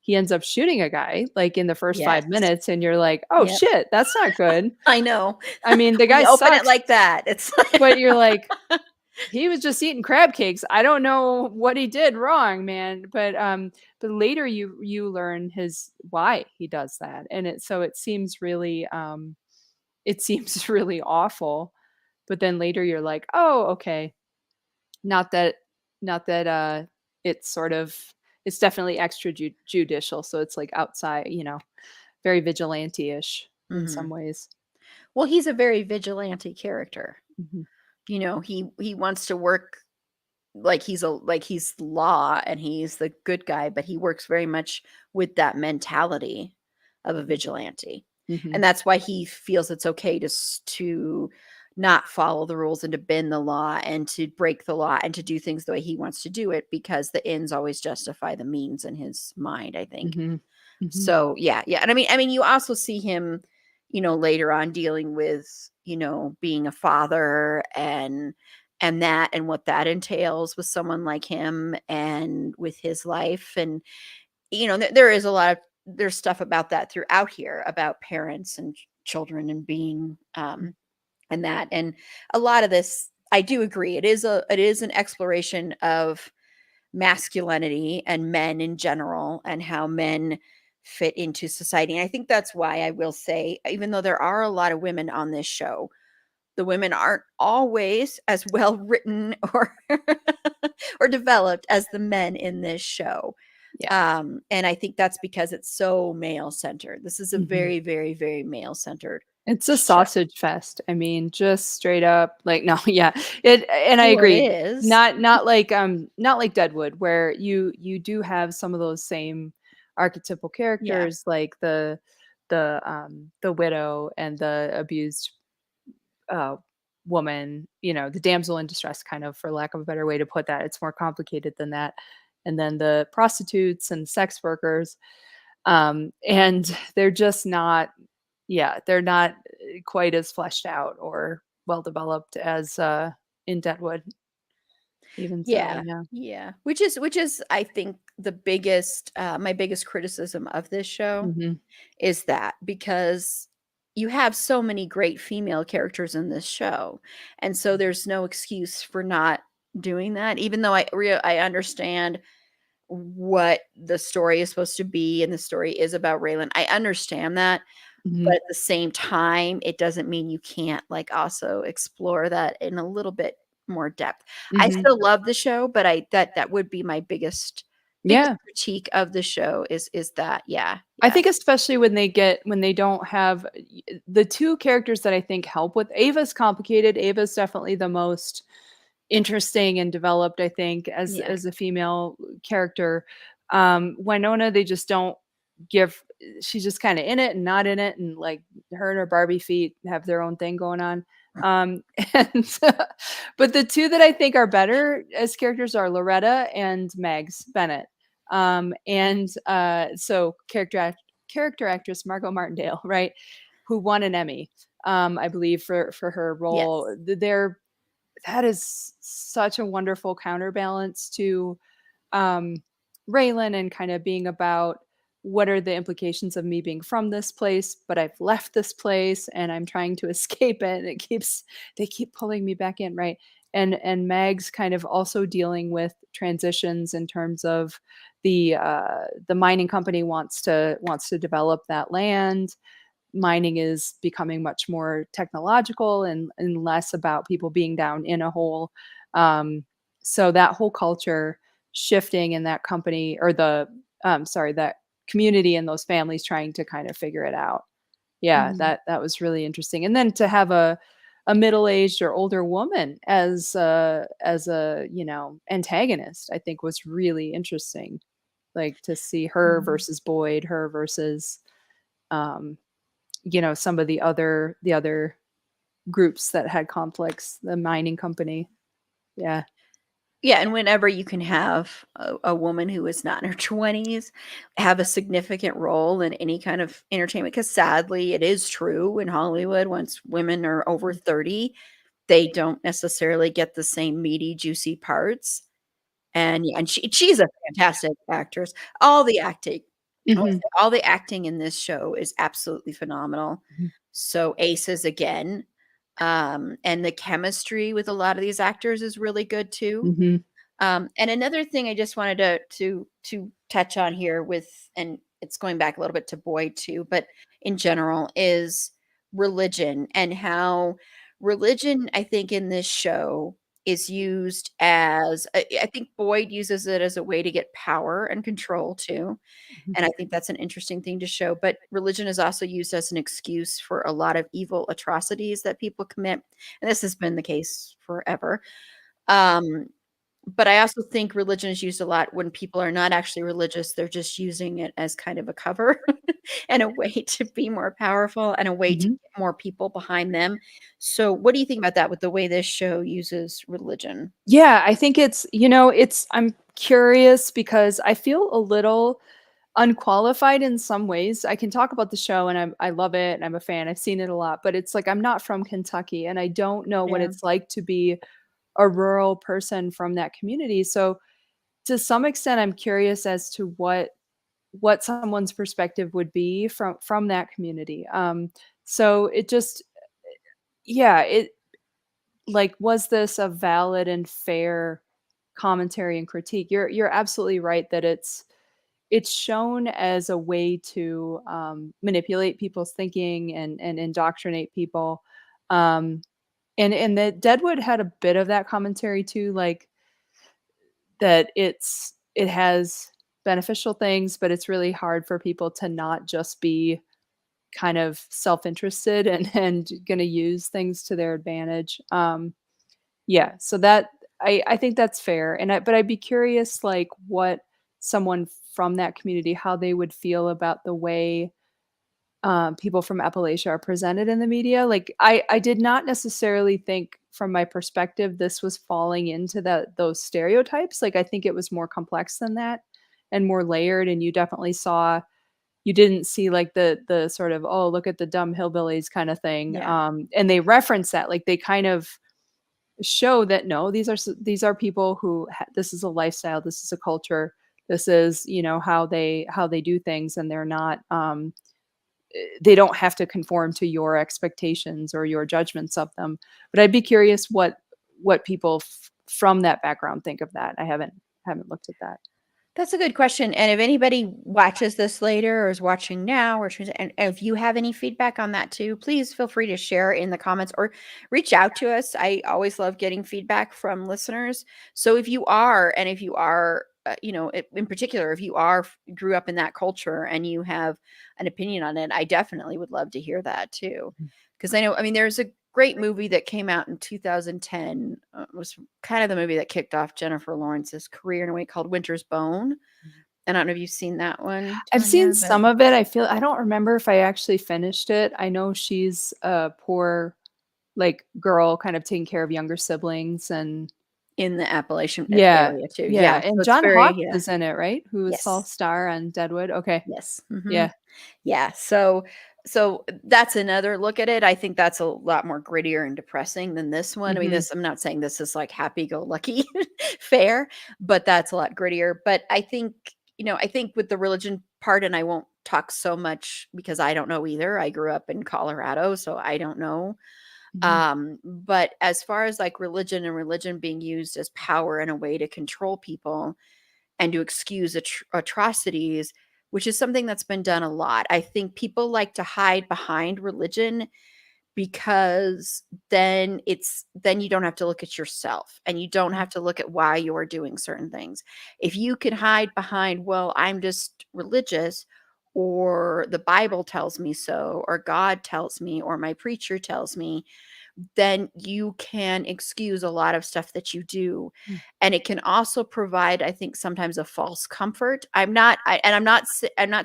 he ends up shooting a guy like in the first Yes. 5 minutes, and you're like, oh Yep. shit, that's not good. I know. I mean, the When guy you open it sucks, like that, it's but you're like, he was just eating crab cakes. I don't know what he did wrong, man. But later you learn his why he does that. And it seems really it seems really awful. But then later you're like, oh, okay. Not that not that it's sort of it's definitely judicial. So it's like outside, very vigilante-ish in some Mhm. ways. Well, he's a very vigilante character. Mhm. He wants to work like he's law and he's the good guy, but he works very much with that mentality of a vigilante. Mhm. And that's why he feels it's okay to not follow the rules and to bend the law and to break the law and to do things the way he wants to do it because the ends always justify the means in his mind, I think. Mhm. Mhm. So, yeah, yeah, and I mean, you also see him, later on dealing with, being a father and that and what that entails with someone like him and with his life, and, there is a lot of there's stuff about that throughout here about parents and children and being, and that, and a lot of this, I do agree, it is an exploration of masculinity and men in general and how men fit into society. And I think that's why I will say, even though there are a lot of women on this show, the women aren't always as well written or or developed as the men in this show. Yeah. And I think that's because it's so male centered. This is a Mhm. very, very, very male centered It's a show. sausage fest. I mean, just straight up like no, yeah. And I Well, it agree. is. Not like Deadwood where you do have some of those same archetypal Yeah. characters like the widow and the abused uh woman, the damsel in distress kind of for lack of a better way to put that. It's more complicated than that. And then the prostitutes and sex workers and they're just not yeah, they're not quite as fleshed out or well developed as, in Deadwood, even so, Yeah, yeah. yeah. Which is I think the biggest my biggest criticism of this show Mhm, is that because you have so many great female characters in this show. And so there's no excuse for not doing that even though I understand what the story is supposed to be and the story is about Raylan. I understand that, but mhm, at the same time, it doesn't mean you can't, like, also explore that in a little bit more depth. I mhm. still love the show, but I that would be my biggest Yeah. critique of the show is that, yeah, I yeah, think especially when they don't have the 2 characters that I think help with Ava's complicated. Ava's definitely the most interesting and developed, I think, yeah. as a female character. Winona, they just don't give she's just kinda in it and not in it, and, like, her and her Barbie feet have their own thing going on. Um, and but the 2 that I think are better as characters are Loretta and Megs Bennett. So character actress Margot Martindale, right, who won an Emmy, I believe for her role. Yes. That is such a wonderful counterbalance to um, Raylan and kind of being about what are the implications of me being from this place, but I've left this place and I'm trying to escape it. And they keep pulling me back in, right? And Mag's kind of also dealing with transitions in terms of the mining company wants to develop that land mining is becoming much more technological and less about people being down in a hole. Um, so that whole culture shifting in that company or that community and those families trying to kind of figure it out. Yeah, Mhm. that was really interesting. And then to have a middle-aged or older woman as a, antagonist, I think was really interesting. Like to see her Mhm. versus Boyd, her versus um, some of the other groups that had conflicts, the mining company. Yeah. Yeah, and whenever you can have a woman who is not in her 20s have a significant role in any kind of entertainment, because sadly, it is true in Hollywood, once women are over 30, they don't necessarily get the same meaty, juicy parts, and yeah, and she's a fantastic actress. All the acting I wanna Mhm. say all the acting in this show is absolutely phenomenal. Mhm. So aces again, and the chemistry with a lot of these actors is really good too. Mhm. And another thing I just wanted to touch on here with, and it's going back a little bit to Boyd too, but in general is religion, and how religion, I think, in this show is used as I think Boyd uses it as a way to get power and control too. Mhm. And I think that's an interesting thing to show. But religion is also used as an excuse for a lot of evil atrocities that people commit. And this has been the case forever. Um, but I also think religion is used a lot when people are not actually religious, they're just using it as kind of a cover and a way to be more powerful and a way to Mhm. get more people behind them. So what do you think about that with the way this show uses religion? Yeah, I think I'm curious because I feel a little unqualified in some ways. I can talk about the show and I love it and I'm a fan. I've seen it a lot, but it's like I'm not from Kentucky and I don't know what Yeah. it's like to be a rural person from that community. So to some extent I'm curious as to what someone's perspective would be from that community. So it just yeah, it like was this a valid and fair commentary and critique? You're absolutely right that it's shown as a way to manipulate people's thinking and indoctrinate people. Um, and that Deadwood had a bit of that commentary too, like that it has beneficial things, but it's really hard for people to not just be kind of self-interested and gonna use things to their advantage. Yeah, so that I think that's fair, but I'd be curious, like, what someone from that community, how they would feel about the way, people from Appalachia are presented in the media. Like, I did not necessarily think from my perspective this was falling into those stereotypes. Like, I think it was more complex than that and more layered, and you didn't see, like, the sort of, "Oh, look at the dumb hillbillies" kinda thing, Yeah. and they reference that, like, they kind of show that no, these are people who this is a lifestyle, this is a culture, this is how they do things, and they're not they don't have to conform to your expectations or your judgments of them. But I'd be curious what people from that background think of that. I haven't looked at that. That's a good question, and if anybody watches this later or is watching now or and if you have any feedback on that too, please feel free to share in the comments or reach out to us. I always love getting feedback from listeners. So if you are, in particular, if you grew up in that culture and you have an opinion on it, I definitely would love to hear that too. Because I mean, there's a great movie that came out in 2010, was kind of the movie that kicked off Jennifer Lawrence's career in a way, called Winter's Bone. I don't know if you've seen that one, I've seen Tanya, but some of it. I don't remember if I actually finished it. I know she's a poor, like, girl kind of taking care of younger siblings and in the Appalachian yeah, area too. yeah, Yeah, so and it's John very, Hawkes yeah. is in it, right? Who was Yes. star on Deadwood? Okay. Yes. Mhm. Yeah. Yeah, so that's another look at it. I think that's a lot more grittier and depressing than this one. I mean, Mhm. I'm not saying this is like happy-go-lucky fair, but that's a lot grittier. But I think with the religion part, and I won't talk so much because I don't know either. I grew up in Colorado, so I don't know. Mhm. But as far as like religion and religion being used as power and a way to control people and to excuse atrocities, which is something that's been done a lot. I think people like to hide behind religion because then you don't have to look at yourself, and you don't have to look at why you're doing certain things. If you can hide behind, well, I'm just religious, or the Bible tells me so, or God tells me, or my preacher tells me, then you can excuse a lot of stuff that you do. Mm. And it can also provide, I think, sometimes a false comfort. I'm not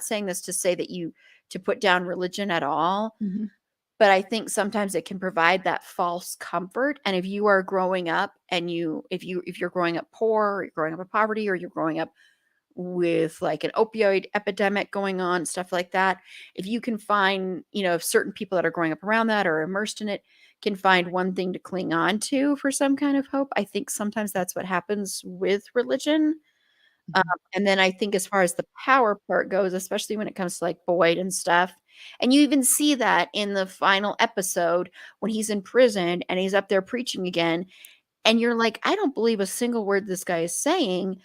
saying this to say that you to put down religion at all, Mhm. but I think sometimes it can provide that false comfort. And if you are growing up, and if you're growing up poor, or you're growing up in poverty, or you're growing up with like an opioid epidemic going on, stuff like that, if you can find, if certain people that are growing up around that or immersed in it can find one thing to cling on to for some kind of hope, I think sometimes that's what happens with religion. Um, Mhm. and then I think as far as the power part goes, especially when it comes to like Boyd and stuff, and you even see that in the final episode when he's in prison and he's up there preaching again, and you're like, I don't believe a single word this guy is saying,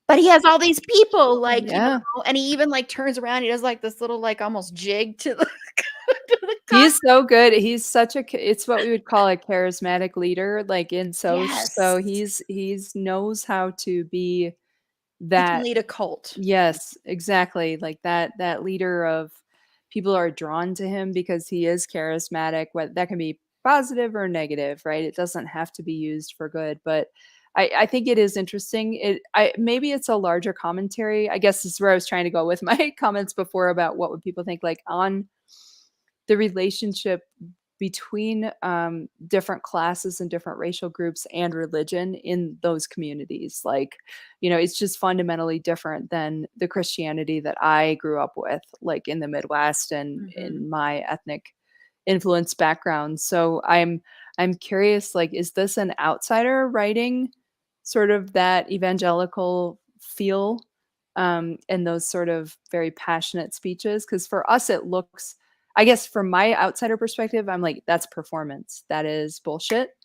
but he has all these people, like, Yeah. and he even like turns around, he does like this little like almost jig to the to the He's so good. He's such a it's what we would call a charismatic leader, like, in Yes. so he's knows how to be He can that. lead a cult. Yes, exactly, like that leader of people are drawn to him because he is charismatic, what that can be positive or negative, right? It doesn't have to be used for good, but I think it is interesting. Maybe it's a larger commentary. I guess this is where I was trying to go with my comments before about what would people think, like, on the relationship between different classes and different racial groups and religion in those communities. Like, it's just fundamentally different than the Christianity that I grew up with, like in the Midwest and Mhm. in my ethnic influence background. So I'm curious, like, is this an outsider writing sort of that evangelical feel, and those sort of very passionate speeches? Because for us, it looks, I guess from my outsider perspective, I'm like, that's performance. That is bullshit.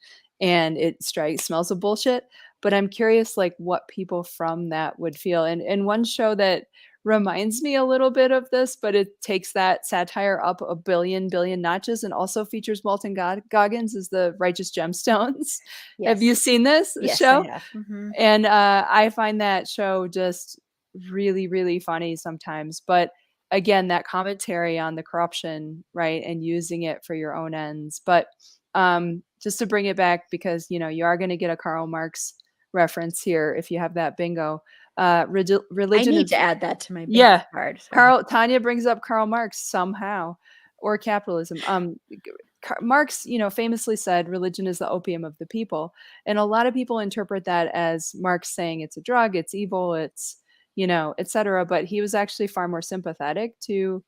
And it smells of bullshit. But I'm curious, like, what people from that would feel. And one show that reminds me a little bit of this, but it takes that satire up a billion notches and also features Walton Goggins as the Righteous Gemstones. Have you Yes. seen this Yes, I show? have. Mhm. And I find that show just really, really funny sometimes. But again, that commentary on the corruption, right, and using it for your own ends. But just to bring it back, because you are going to get a Karl Marx reference here if you have that bingo. I Religion need is, to add that to my bingo yeah. card, so Carl Tanya brings up Karl Marx somehow, or capitalism. Marx, famously said, "Religion is the opium of the people," and a lot of people interpret that as Marx saying it's a drug, it's evil, it's etc. But he was actually far more sympathetic to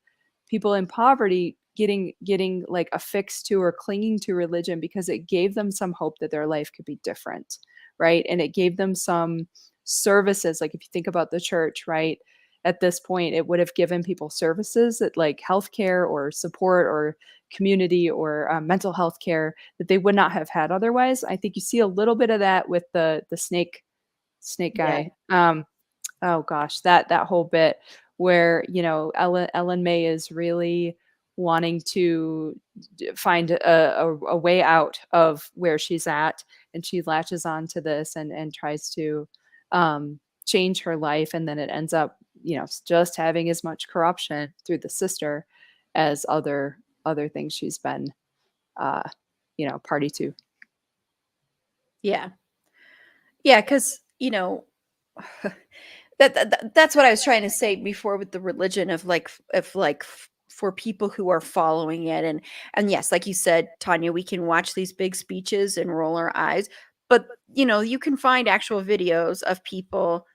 people in poverty getting like affixed to or clinging to religion because it gave them some hope that their life could be different, right? And it gave them some services. Like if you think about the church, right? At this point, it would have given people services that like healthcare or support or community or mental health care that they would not have had otherwise. I think you see a little bit of that with the snake yeah. guy. Oh gosh, that whole bit where, Ellen May is really wanting to find a way out of where she's at, and she latches on to this and tries to change her life, and then it ends up, just having as much corruption through the sister as other things she's been uh, party to. Yeah. Yeah, 'cause, that's what I was trying to say before with the religion of like for people who are following it, and yes, like you said, Tanya, we can watch these big speeches and roll our eyes, but you can find actual videos of people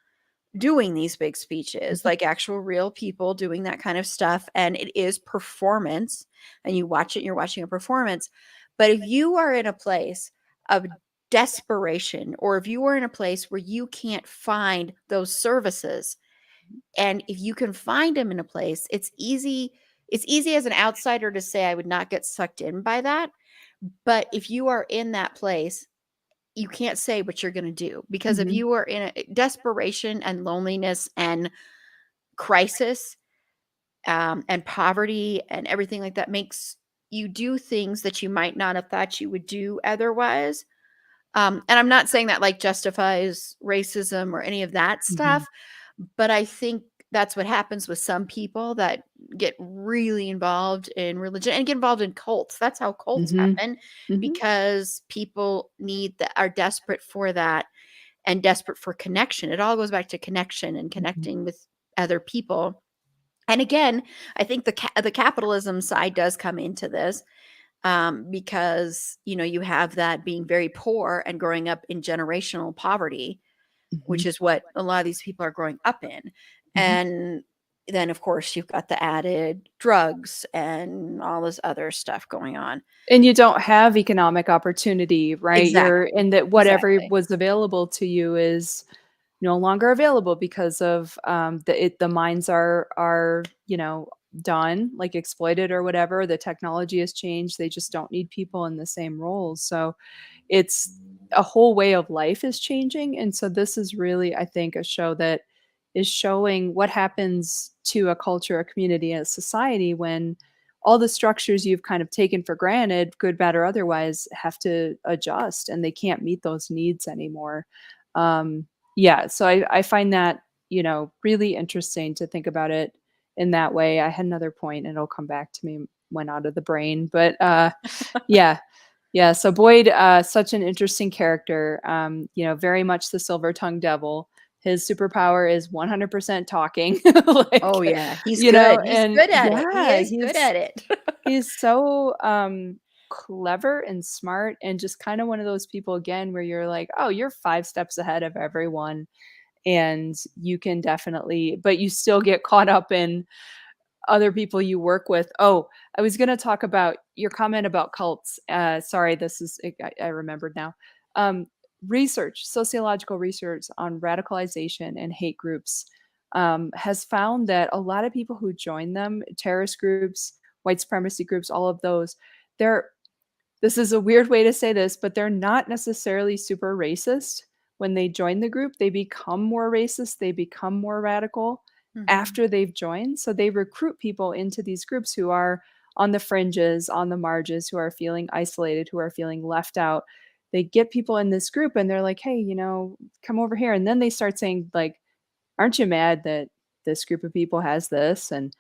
doing these big speeches, Mhm, like actual real people doing that kind of stuff, and it is performance, and you watch it, you're watching a performance. But if you are in a place of desperation, or if you are in a place where you can't find those services, and if you can find them in a place, it's easy as an outsider to say I would not get sucked in by that. But if you are in that place, you can't say what you're going to do, because if mhm, you are in a desperation and loneliness and crisis, and poverty and everything like that makes you do things that you might not have thought you would do otherwise. And I'm not saying that like justifies racism or any of that Mhm. stuff, but I think that's what happens with some people that get really involved in religion and get involved in cults. That's how cults Mhm. happen Mhm. because people need that, are desperate for that and desperate for connection. It all goes back to connection and Mhm. connecting with other people. And again, I think the capitalism side does come into this, because you have that being very poor and growing up in generational poverty, which Mhm. is what a lot of these people are growing up in. Mhm. And then, of course, you've got the added drugs and all this other stuff going on. And you don't have economic opportunity, right? You're Exactly. in that whatever Exactly. was available to you is no longer available because of, the mines are, done, like, exploited or whatever, the technology has changed, they just don't need people in the same roles, so it's a whole way of life is changing, and so this is really, I think, a show that is showing what happens to a culture, a community, a society when all the structures you've kind of taken for granted, good, bad, or otherwise, have to adjust and they can't meet those needs anymore. Um, yeah, so I find that, really interesting to think about it in that way. I had another point and it'll come back to me, went out of the brain, but yeah, yeah, so Boyd, such an interesting character, very much the silver tongued devil. His superpower is 100% talking, Oh, like, yeah. He's good. He's and good at it. He yeah, is good at it. he's so, clever and smart and just kinda one of those people again where you're like, "Oh, you're 5 steps ahead of everyone," and you can definitely but you still get caught up in other people you work with. Oh, I was gonna talk about your comment about cults. Sorry, this is I remembered now. Um, sociological research on radicalization and hate groups has found that a lot of people who join them, terrorist groups, white supremacy groups, all of those, they're this is a weird way to say this, but they're not necessarily super racist. When they join the group, they become more racist, they become more radical Mhm. after they've joined. So they recruit people into these groups who are on the fringes, on the marges, who are feeling isolated, who are feeling left out. They get people in this group and they're like, "Hey, come over here." And then they start saying like, "Aren't you mad that this group of people has this? And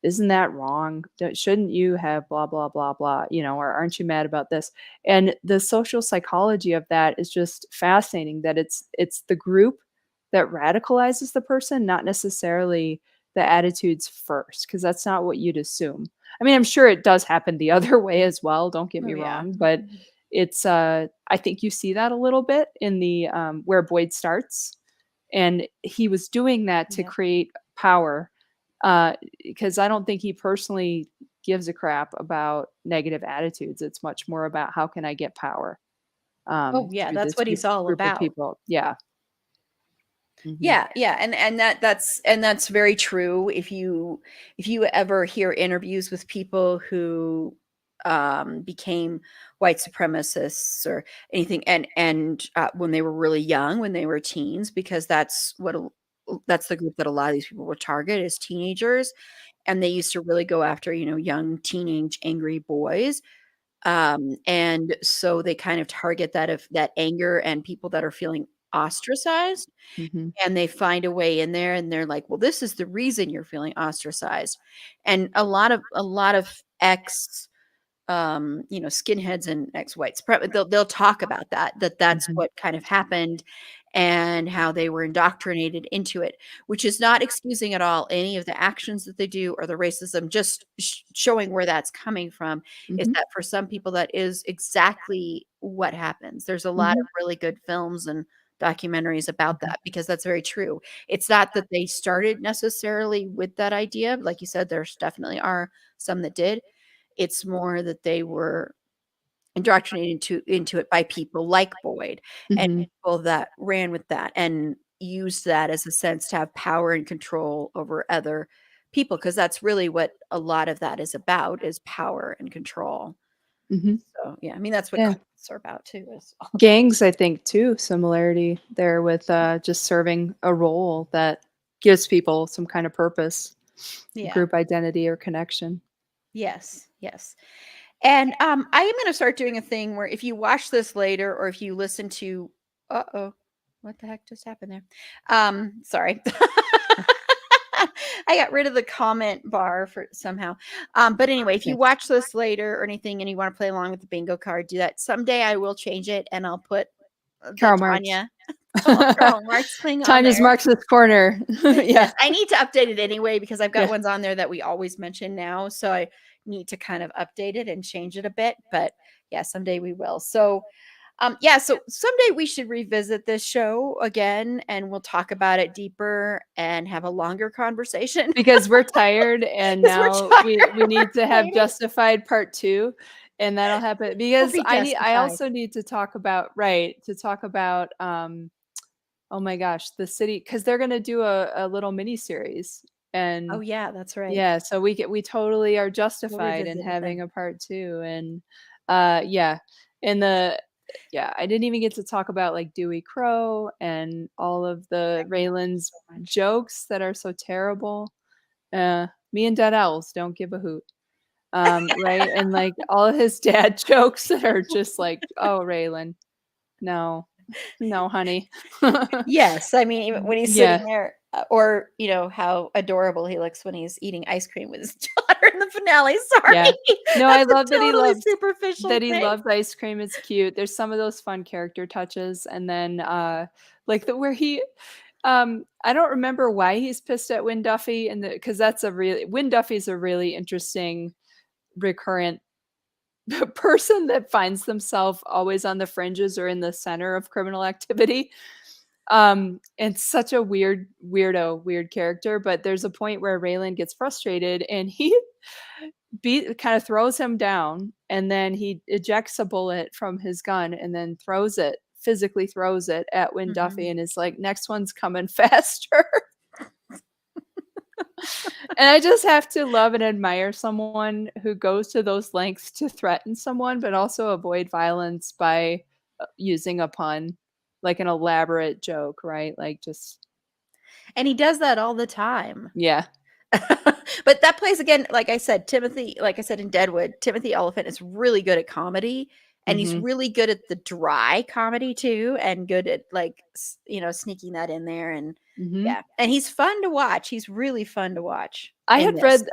isn't that wrong? Shouldn't you have blah, blah, blah, blah, or aren't you mad about this?" And the social psychology of that is just fascinating that it's the group that radicalizes the person, not necessarily the attitudes first, because that's not what you'd assume. I mean, I'm sure it does happen the other way as well, don't get Oh, me yeah. wrong, but Mhm. it's I think you see that a little bit in the where Boyd starts and he was doing that to Yeah. create power, because I don't think he personally gives a crap about negative attitudes. It's much more about how can I get power, Oh, yeah, through that's this what he's all group of about. people. Yeah. Mhm. Yeah, yeah, and that's very true. If you ever hear interviews with people who became white supremacists or anything, and when they were really young, when they were teens, because that's the group that a lot of these people would target is teenagers, and they used to really go after young teenage angry boys. And so they kind of target that anger and people that are feeling ostracized, Mhm. and they find a way in there, and they're like, "Well, this is the reason you're feeling ostracized." And a lot of skinheads and ex-whites, they'll talk about that's Mhm. what kind of happened and how they were indoctrinated into it, which is not excusing at all any of the actions that they do or the racism, just showing where that's coming from, is Mhm. that for some people, that is exactly what happens. There's a lot of Mhm. really good films and documentaries about Mhm. that because that's very true. It's not that they started necessarily with that idea. Like you said, there's definitely are some that did. It's more that they were indoctrinated into it by people like Boyd and Mhm. people that ran with that and used that as a sense to have power and control over other people, because that's really what a lot of that is about, is power and control. Mhm. So, yeah, I mean, that's what Yeah. cults are about too, is Gangs, I think, too, similarity there with, just serving a role that gives people some kind of purpose. Yeah. group identity or connection. Yes. Yes. And I am going to start doing a thing where if you watch this later or if you listen to, uh-oh, what the heck just happened there? Sorry. I got rid of the comment bar for somehow. But anyway, if you watch this later or anything and you want to play along with the bingo card, do that. Someday I will change it and I'll put the Karl Marx. Tanya Karl Marx thing on Tanya's there. Marxist corner. Yeah. Yes, I need to update it anyway because I've got Yeah. ones on there that we always mention now. So I need to kind of update it and change it a bit. But yeah, someday we will. So yeah, so someday we should revisit this show again and we'll talk about it deeper and have a longer conversation. Because we're tired and 'Cause we're now tired we need to have waiting. Justified Part 2, and that'll happen because be I Justified. also need to talk about oh my gosh, the city, because they're gonna do a little mini series. Oh And yeah, that's right. yeah, so we totally are We'll justified in revisit it having then. a part 2. And yeah. And I didn't even get to talk about like Dewey Crow and all of the I know Raylan's so much. jokes that are so terrible. Me and Dead Owls don't give a hoot. Right? And like all of his dad jokes that are just like, oh, Raylan, no, no, honey. Yes, I mean, even when he's Yeah, sitting there, or you know how adorable he looks when he's eating ice cream with his daughter in the finale. Sorry, yeah. No, I that's a love totally superficial that he thing. loved ice cream. It's cute. There's some of those fun character touches, and then like the where he I don't remember why he's pissed at Win Duffy, and because Win Duffy's a really interesting recurrent person that finds themselves always on the fringes or in the center of criminal activity. And such a weird character. But there's a point where Raylan gets frustrated and he kind of throws him down, and then he ejects a bullet from his gun and then physically throws it at Win Duffy, and is like, next one's coming faster. And I just have to love and admire someone who goes to those lengths to threaten someone, but also avoid violence by using a pun, like an elaborate joke, right? Like just, And he does that all the time. yeah. But that plays again, like I said, like I said in Deadwood, Timothy Oliphant is really good at comedy. And he's Mhm. really good at the dry comedy too, and good at like sneaking that in there. And Mhm. yeah, and he's fun to watch. He's really fun to watch I in had this.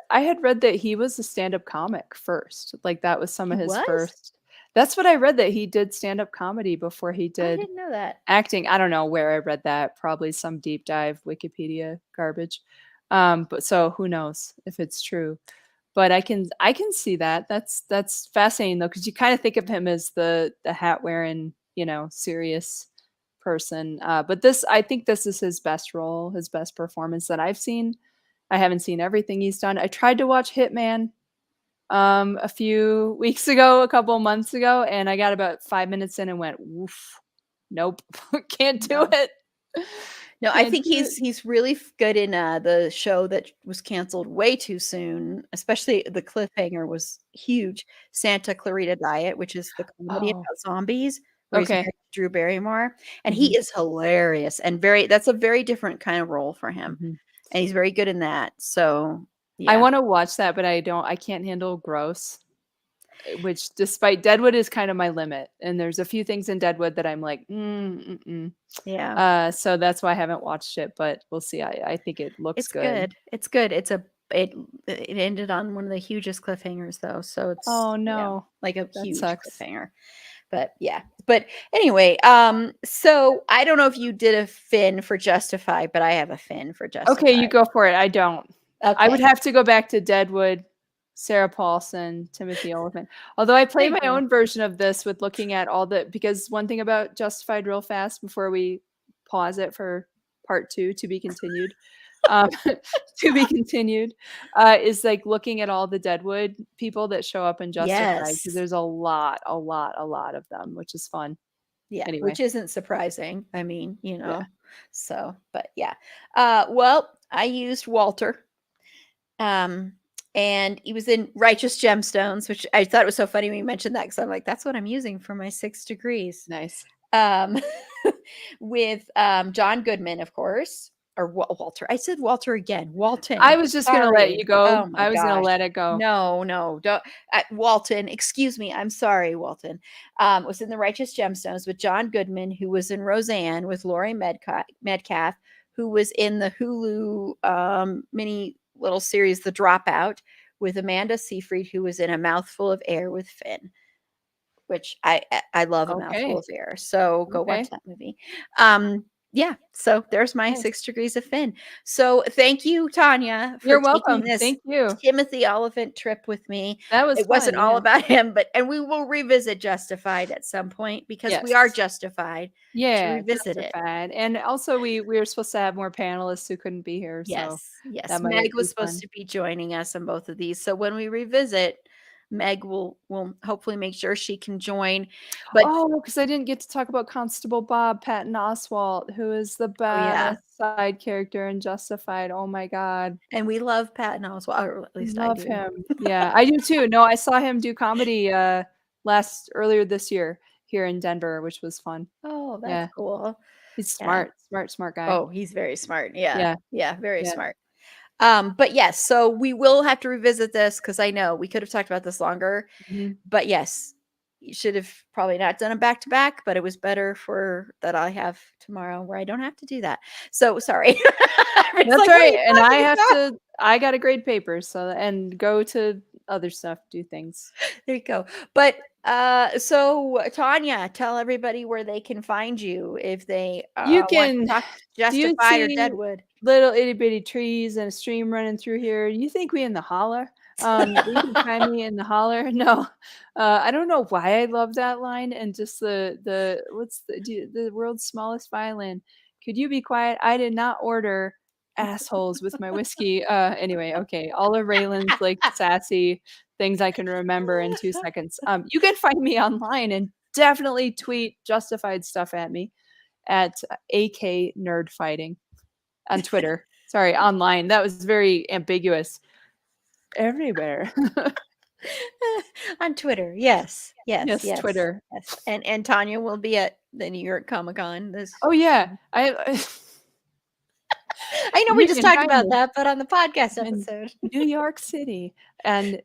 read that he was a stand-up comic first. Like that was some He of his was? first. That's what I read, that he did stand-up comedy before he I did didn't know that. acting. I don't know where I read that, probably some deep dive Wikipedia garbage. But so who knows if it's true. But I can see that. That's fascinating though, because you kind of think of him as the hat wearing, serious person. But I think this is his best role, his best performance that I've seen. I haven't seen everything he's done. I tried to watch Hitman a few weeks ago, a couple of months ago, and I got about 5 minutes in and went, woof, nope, can't do No. it. No, I Can't think do it. he's really good in the show that was canceled way too soon. Especially the cliffhanger was huge. Santa Clarita Diet, which is the comedy Oh, about zombies, where he's okay. married to Drew Barrymore, and Mhm, he is hilarious and that's a very different kind of role for him, mhm. and he's very good in that. So I yeah, wanna watch that, but I can't handle gross, which despite Deadwood is kind of my limit, and there's a few things in Deadwood that I'm like, mm-mm. yeah, So that's why I haven't watched it, but we'll see. I think it looks it's good. good. It's good. It ended on one of the hugest cliffhangers though, so it's Oh, yeah, no. like a That huge sucks. cliffhanger. But yeah. But anyway, so I don't know if you did a fin for Justify, but I have a fin for Okay, Justify. you go for it. I don't. I would Okay. have to go back to Deadwood, Sarah Paulson, Timothy Olyphant. Although I I play my agree. own version of this with looking at because one thing about Justified real fast before we pause it for part 2 to be continued, to be continued, is like looking at all the Deadwood people that show up in Justified, because Yes. there's a lot of them, which is fun. Yeah, Anyway, which isn't surprising. I mean, yeah. so but yeah. Well, I used Walter. Um and he was in Righteous Gemstones, which I thought was so funny when you mentioned that because I'm like, that's what I'm using for my 6 degrees. Nice. Um with John Goodman, of course, or Walter. I said Walter again. Walton. I was just gonna let Sorry. you go. Oh my I was gonna gosh. let it go. No, no, don't. Walton, excuse me. I'm sorry, Walton. Was in The Righteous Gemstones with John Goodman, who was in Roseanne with Laurie Metcalf, who was in the Hulu mini little series The Dropout with Amanda Seyfried, who was in A Mouthful of Air with Finn, which I love A Mouthful Okay. of Air. So go watch Okay. that movie. Yeah, so there's my Nice. 6 degrees of Finn. So thank you, Tanya, for You're taking welcome. this Thank you. Timothy Oliphant trip with me. That was It wasn't fun. all Yeah. about him, and we will revisit Justified at some point because we are Yes. justified to Yeah, revisit it. justified. And also we were supposed to have more panelists who couldn't be here, so Yes, yes. that Meg might be was supposed fun. to be joining us on both of these. So when we revisit, Meg will hopefully make sure she can join. But Oh, because I didn't get to talk about Constable Bob Patton Oswalt, who is the oh yeah, best side character in Justified. Oh my god. and we love Patton Oswalt, or at least I Love do. him. Yeah, I do too. No, I saw him do comedy earlier this year here in Denver, which was fun. Oh, that's Yeah. cool. He's Yeah. smart guy. Oh, he's very smart. Yeah. Yeah. Yeah, very Yeah. smart. But yes, so we will have to revisit this because I know we could have talked about this longer. Mhm. But yes, you should have probably not done them back to back, but it was better for that I have tomorrow where I don't have to do that. So sorry. It's That's like, what are right, you and talking about? I gotta grade papers, so and go to other stuff, do things. There you go. But so Tanya, tell everybody where they can find you if they You want to can talk do you Justified or see Deadwood. little itty bitty trees and a stream running through here? You think we in the holler? You can find me in the holler. No, I don't know why I love that line and just the what's the world's smallest violin. Could you be quiet? I did not order assholes with my whiskey. Anyway, okay. All of Raylan's like sassy things I can remember in 2 seconds. You can find me online and definitely tweet justified stuff at me at AK Nerd Fighting on Twitter. Sorry, online. That was very ambiguous. Everywhere. On Twitter. Yes. Yes, Yes, yes, Twitter. yes. And Tanya will be at the New York Comic Con this Oh yeah, I I know we you just can talked find about me that, but on the podcast in episode. New York City and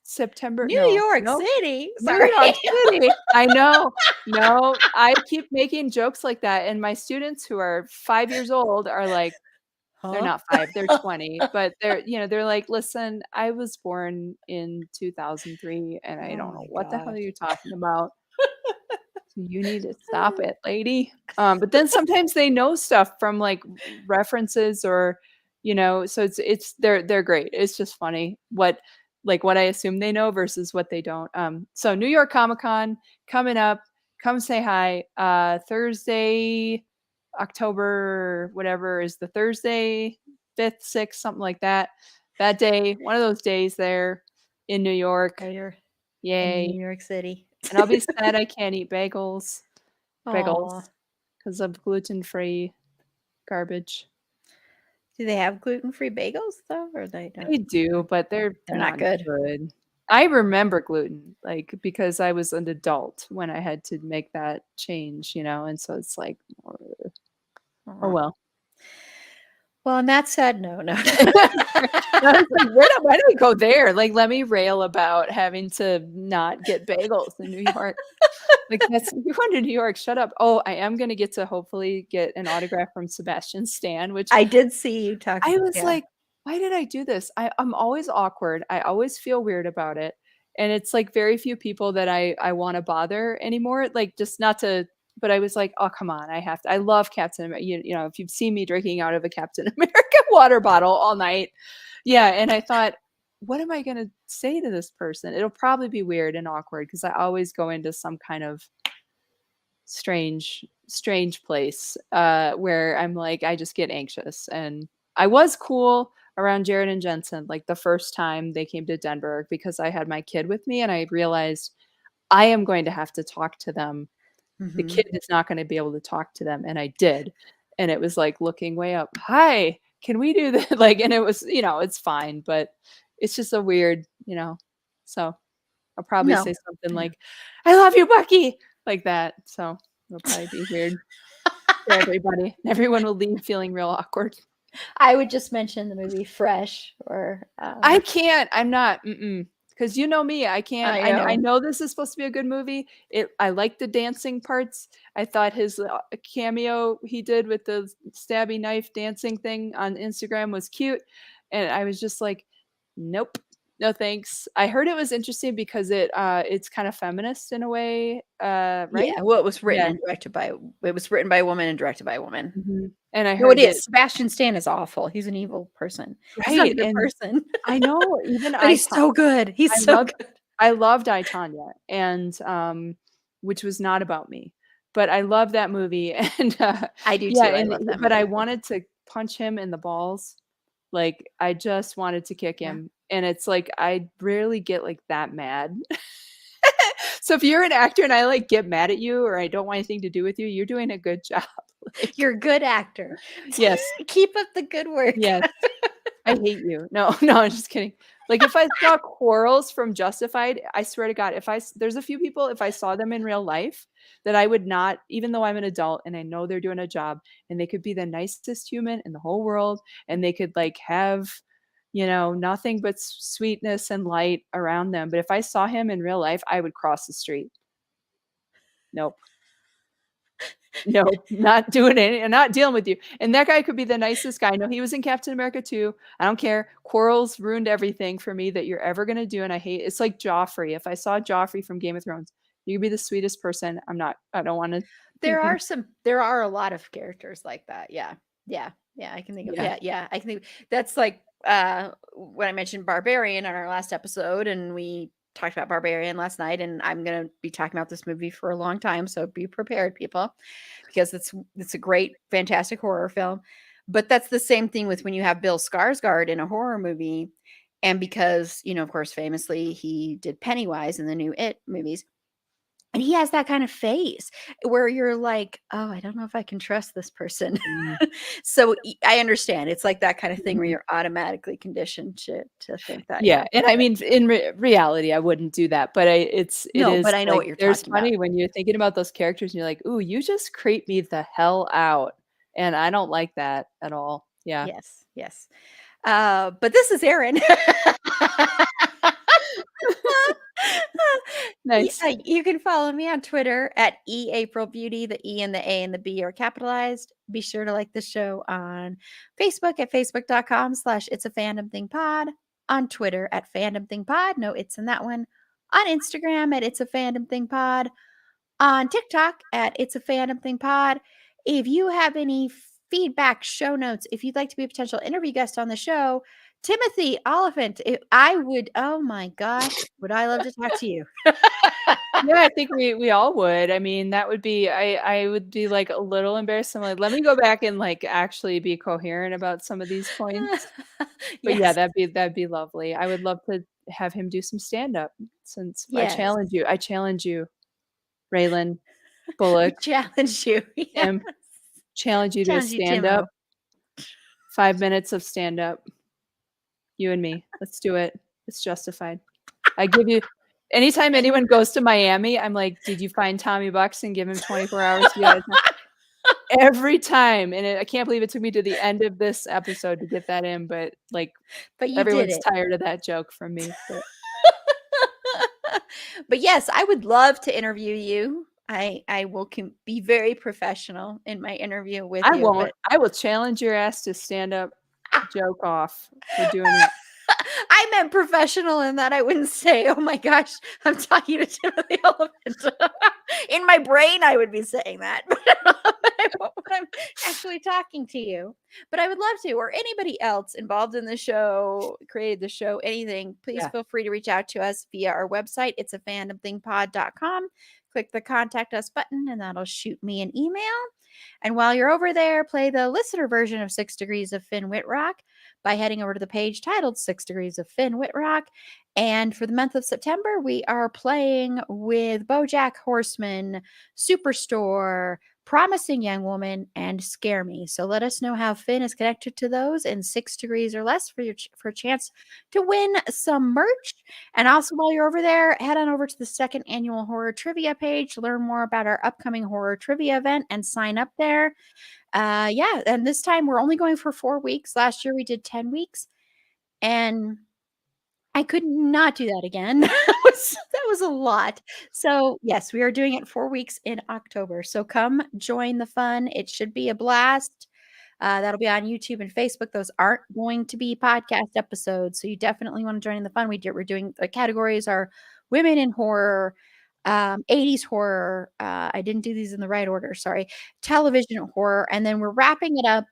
September. New No, York no, City? New Sorry. York City. I know. No, I keep making jokes like that, and my students who are 5 years old are like, they're Huh? not 5, they're 20, but they're like, "Listen, I was born in 2003, and I Oh don't know my what the hell gosh. you're talking about. So you need to stop it, lady." But then sometimes they know stuff from, like, references or, so it's they're great. It's just funny what I assume they know versus what they don't. So New York Comic Con coming up. Come say hi. Thursday, October, whatever is the Thursday, 5th, 6th, something like that. That day, one of those days there in New York. Oh, you're in New Yay. York City. And I'll be sad I can't eat Aw. bagels, because of gluten-free garbage. Do they have gluten-free bagels though, or they don't? They do, but they're They're not not good. good. I remember gluten, like, because I was an adult when I had to make that change, and so it's like, oh Aw. well. Well, on that sad no, no. I was like, why do we go there? Like, let me rail about having to not get bagels in New York. Like, you're going to New York, shut up. Oh, I am gonna get to hopefully get an autograph from Sebastian Stan, which I did see you talk I was yeah. like, "Why did I do this?" I'm always awkward, I always feel weird about it, and it's, like, very few people that I wanna bother anymore, like, just not to but I was like, "Oh, come on, I have to." I love Captain America. If you've seen me drinking out of a Captain America water bottle all night. Yeah, and I thought, "What am I gonna say to this person?" It'll probably be weird and awkward because I always go into some kind of strange place, where I'm like, I just get anxious. And I was cool around Jared and Jensen, like the first time they came to Denver, because I had my kid with me and I realized I am going to have to talk to them. The Mhm. kid is not going to be able to talk to them. And I did. And it was like looking way up. Hi, can we do that? Like, and it was, it's fine, but it's just a weird, so I'll probably No. say something Yeah. like, I love you, Bucky, like that. So it'll probably be weird. for everybody. Everyone will leave feeling real awkward. I would just mention the movie Fresh or I can't. I'm not. Because you know me, I can't. I I know. know this is supposed to be a good movie. I like the dancing parts. I thought his cameo he did with the stabby knife dancing thing on Instagram was cute, and I was just like, nope, no thanks. I heard it was interesting because it's kind of feminist in a way, right? Yeah, well, Yeah. it was written by a woman and directed by a woman. And I No, it heard that is. Sebastian Stan is awful. He's an evil person. He's not a right, good and person, I know even but he's so good. He's I so love good. I loved I, Tonya, and, which was not about me, but I love that movie, and, I do yeah, too. I and love that but I movie. wanted to punch him in the balls, like, I just wanted to kick Yeah. him, and it's like, I rarely get, like, that mad. So if you're an actor and I, like, get mad at you or I don't want anything to do with you, you're doing a good job, like You're a good actor. yes, Keep up the good work. yes. I hate you. No, no, I'm just kidding. Like, if I saw Quarles from Justified, I swear to God, if there's a few people, if I saw them in real life, that I would not, even though I'm an adult and I know they're doing a job, and they could be the nicest human in the whole world, and they could, like, have, nothing but sweetness and light around them. But if I saw him in real life, I would cross the street. Nope. No, not doing any not dealing with you. And that guy could be the nicest guy. No, he was in Captain America too. I don't care. Quarrels ruined everything for me that you're ever gonna do, and I hate it's like Joffrey. If I saw Joffrey from Game of Thrones, you could be the sweetest person. I don't wanna think that There are a lot of characters like that. Yeah. Yeah. Yeah, I can think of yeah. I can think that's like when I mentioned Barbarian on our last episode and we talked about Barbarian last night and I'm going to be talking about this movie for a long time, so be prepared people because it's a great fantastic horror film. But that's the same thing with when you have Bill Skarsgård in a horror movie and because, of course famously he did Pennywise in the new It movies. And he has that kind of face where you're like, "Oh, I don't know if I can trust this person." Mm, So, I understand. It's like that kind of thing where mhm. you're automatically conditioned to think that, yeah. Yeah, and I mean, in reality, I wouldn't do that, but it No, is, but I know like what you're there's talking about. funny when you're thinking about those characters and you're like, "Ooh, you just creep me the hell out," and I don't like that at all. Yeah. Yes, yes. But this is Erin. Nice. You can follow me on Twitter at @eAprilBeauty. The E and the A and the B are capitalized. Be sure to like the show on Facebook at facebook.com/It's a Fandom Thing Pod. On Twitter at Fandom Thing Pod. No, it's in that one. On Instagram at It's a Fandom Thing Pod. On TikTok at It's a Fandom Thing Pod. If you have any feedback, show notes, if you'd like to be a potential interview guest on the show, Timothy Oliphant, I would, oh my gosh, would I love to talk to you. Yeah, I think we all would. I mean, that would be I would be, like, a little embarrassed. I'm like, "Let me go back and, like, actually be coherent about some of these points." But yeah, Yes, that'd be lovely. I would love to have him do some stand-up since yes. I challenge you, Raylan We Bullock, challenge you. Yes. Tim, challenge you to a Challenge you, stand-up, Timo. 5 minutes of stand-up, you and me. Let's do it. It's justified. I give you anytime anyone goes to Miami, I'm like, "Did you find Tommy Bucks and give him 24 hours to get out of town?" Every time, and I can't believe it took me to the end of this episode to get that in, but, like, But you did everyone's it. tired of that joke from me, but But yes, I would love to interview you. I will be very professional in my interview with I you, won't. but I will challenge your ass to stand up, joke off. We're doing it. I meant professional in that I wouldn't say, "Oh my gosh, I'm talking to Timothy Oliphant." In my brain, I would be saying that, but I won't when I'm actually talking to you. But I would love to, or anybody else involved in the show, created the show, anything. Please Yeah. feel free to reach out to us via our website. It's a fandomthingpod.com. Click the contact us button, and that'll shoot me an email. And while you're over there, play the listener version of 6 Degrees of Finn Whitrock by heading over to the page titled 6 Degrees of Finn Whitrock. And for the month of September, we are playing with BoJack Horseman, Superstore, Promising Young Woman, and Scare Me. So let us know how Finn is connected to those in 6 degrees or less for a chance to win some merch. And also, while you're over there, head on over to the second annual horror trivia page to learn more about our upcoming horror trivia event and sign up there. Yeah, and this time we're only going for 4 weeks. Last year we did 10 weeks, and I could not do that again. That was a lot. So, yes, we are doing it 4 weeks in October. So come join the fun. It should be a blast. That'll be on YouTube and Facebook. Those aren't going to be podcast episodes, so you definitely wanna join in the fun. We're doing the categories are women in horror, 80s horror, I didn't do these in the right order, sorry, television horror, and then we're wrapping it up,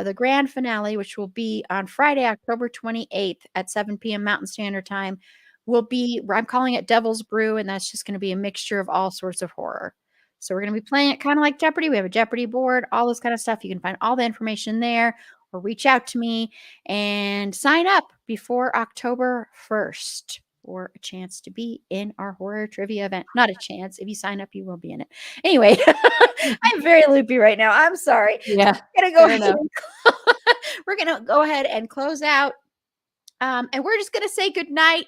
the grand finale, which will be on Friday, October 28th at 7 p.m. Mountain Standard Time, will be I'm calling it Devil's Brew, and that's just gonna be a mixture of all sorts of horror. So we're gonna be playing it kinda like Jeopardy. We have a Jeopardy board, all this kinda stuff. You can find all the information there or reach out to me and sign up before October 1st for a chance to be in our horror trivia event. Not a chance. If you sign up, you will be in it. Anyway, I'm very loopy right now. I'm sorry. Yeah, Gonna go fair ahead enough. and we're gonna go ahead and close out. And we're just going to say goodnight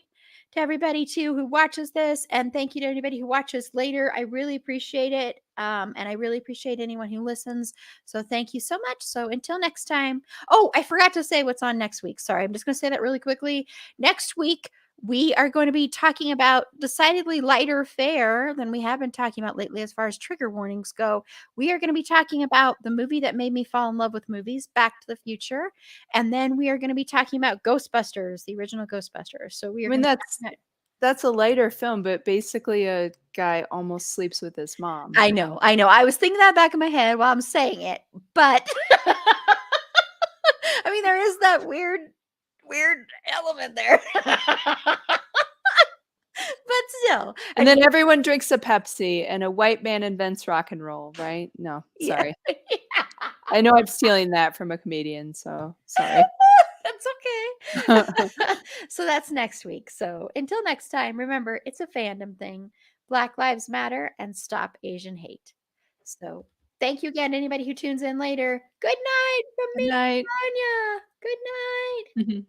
to everybody too who watches this, and thank you to anybody who watches later. I really appreciate it, and I really appreciate anyone who listens. So thank you so much. So until next time. Oh, I forgot to say what's on next week. Sorry, I'm just going to say that really quickly. Next week we are going to be talking about decidedly lighter fare than we have been talking about lately as far as trigger warnings go. We are going to be talking about the movie that made me fall in love with movies, Back to the Future. And then we are gonna be talking about Ghostbusters, the original Ghostbusters. So we I are mean, gonna that's a lighter film, but basically a guy almost sleeps with his mom. I know, I know. I was thinking that back in my head while I'm saying it, but I mean, there is that weird element there. But still, And then everyone drinks a Pepsi and a white man invents rock and roll, right? No, yeah. sorry. I know I'm stealing that from a comedian, so sorry. That's okay. So that's next week. So until next time, remember, it's a fandom thing. Black Lives Matter and stop Asian hate. So thank you again to anybody who tunes in later. Good night from Good me, night. Tanya. Good night.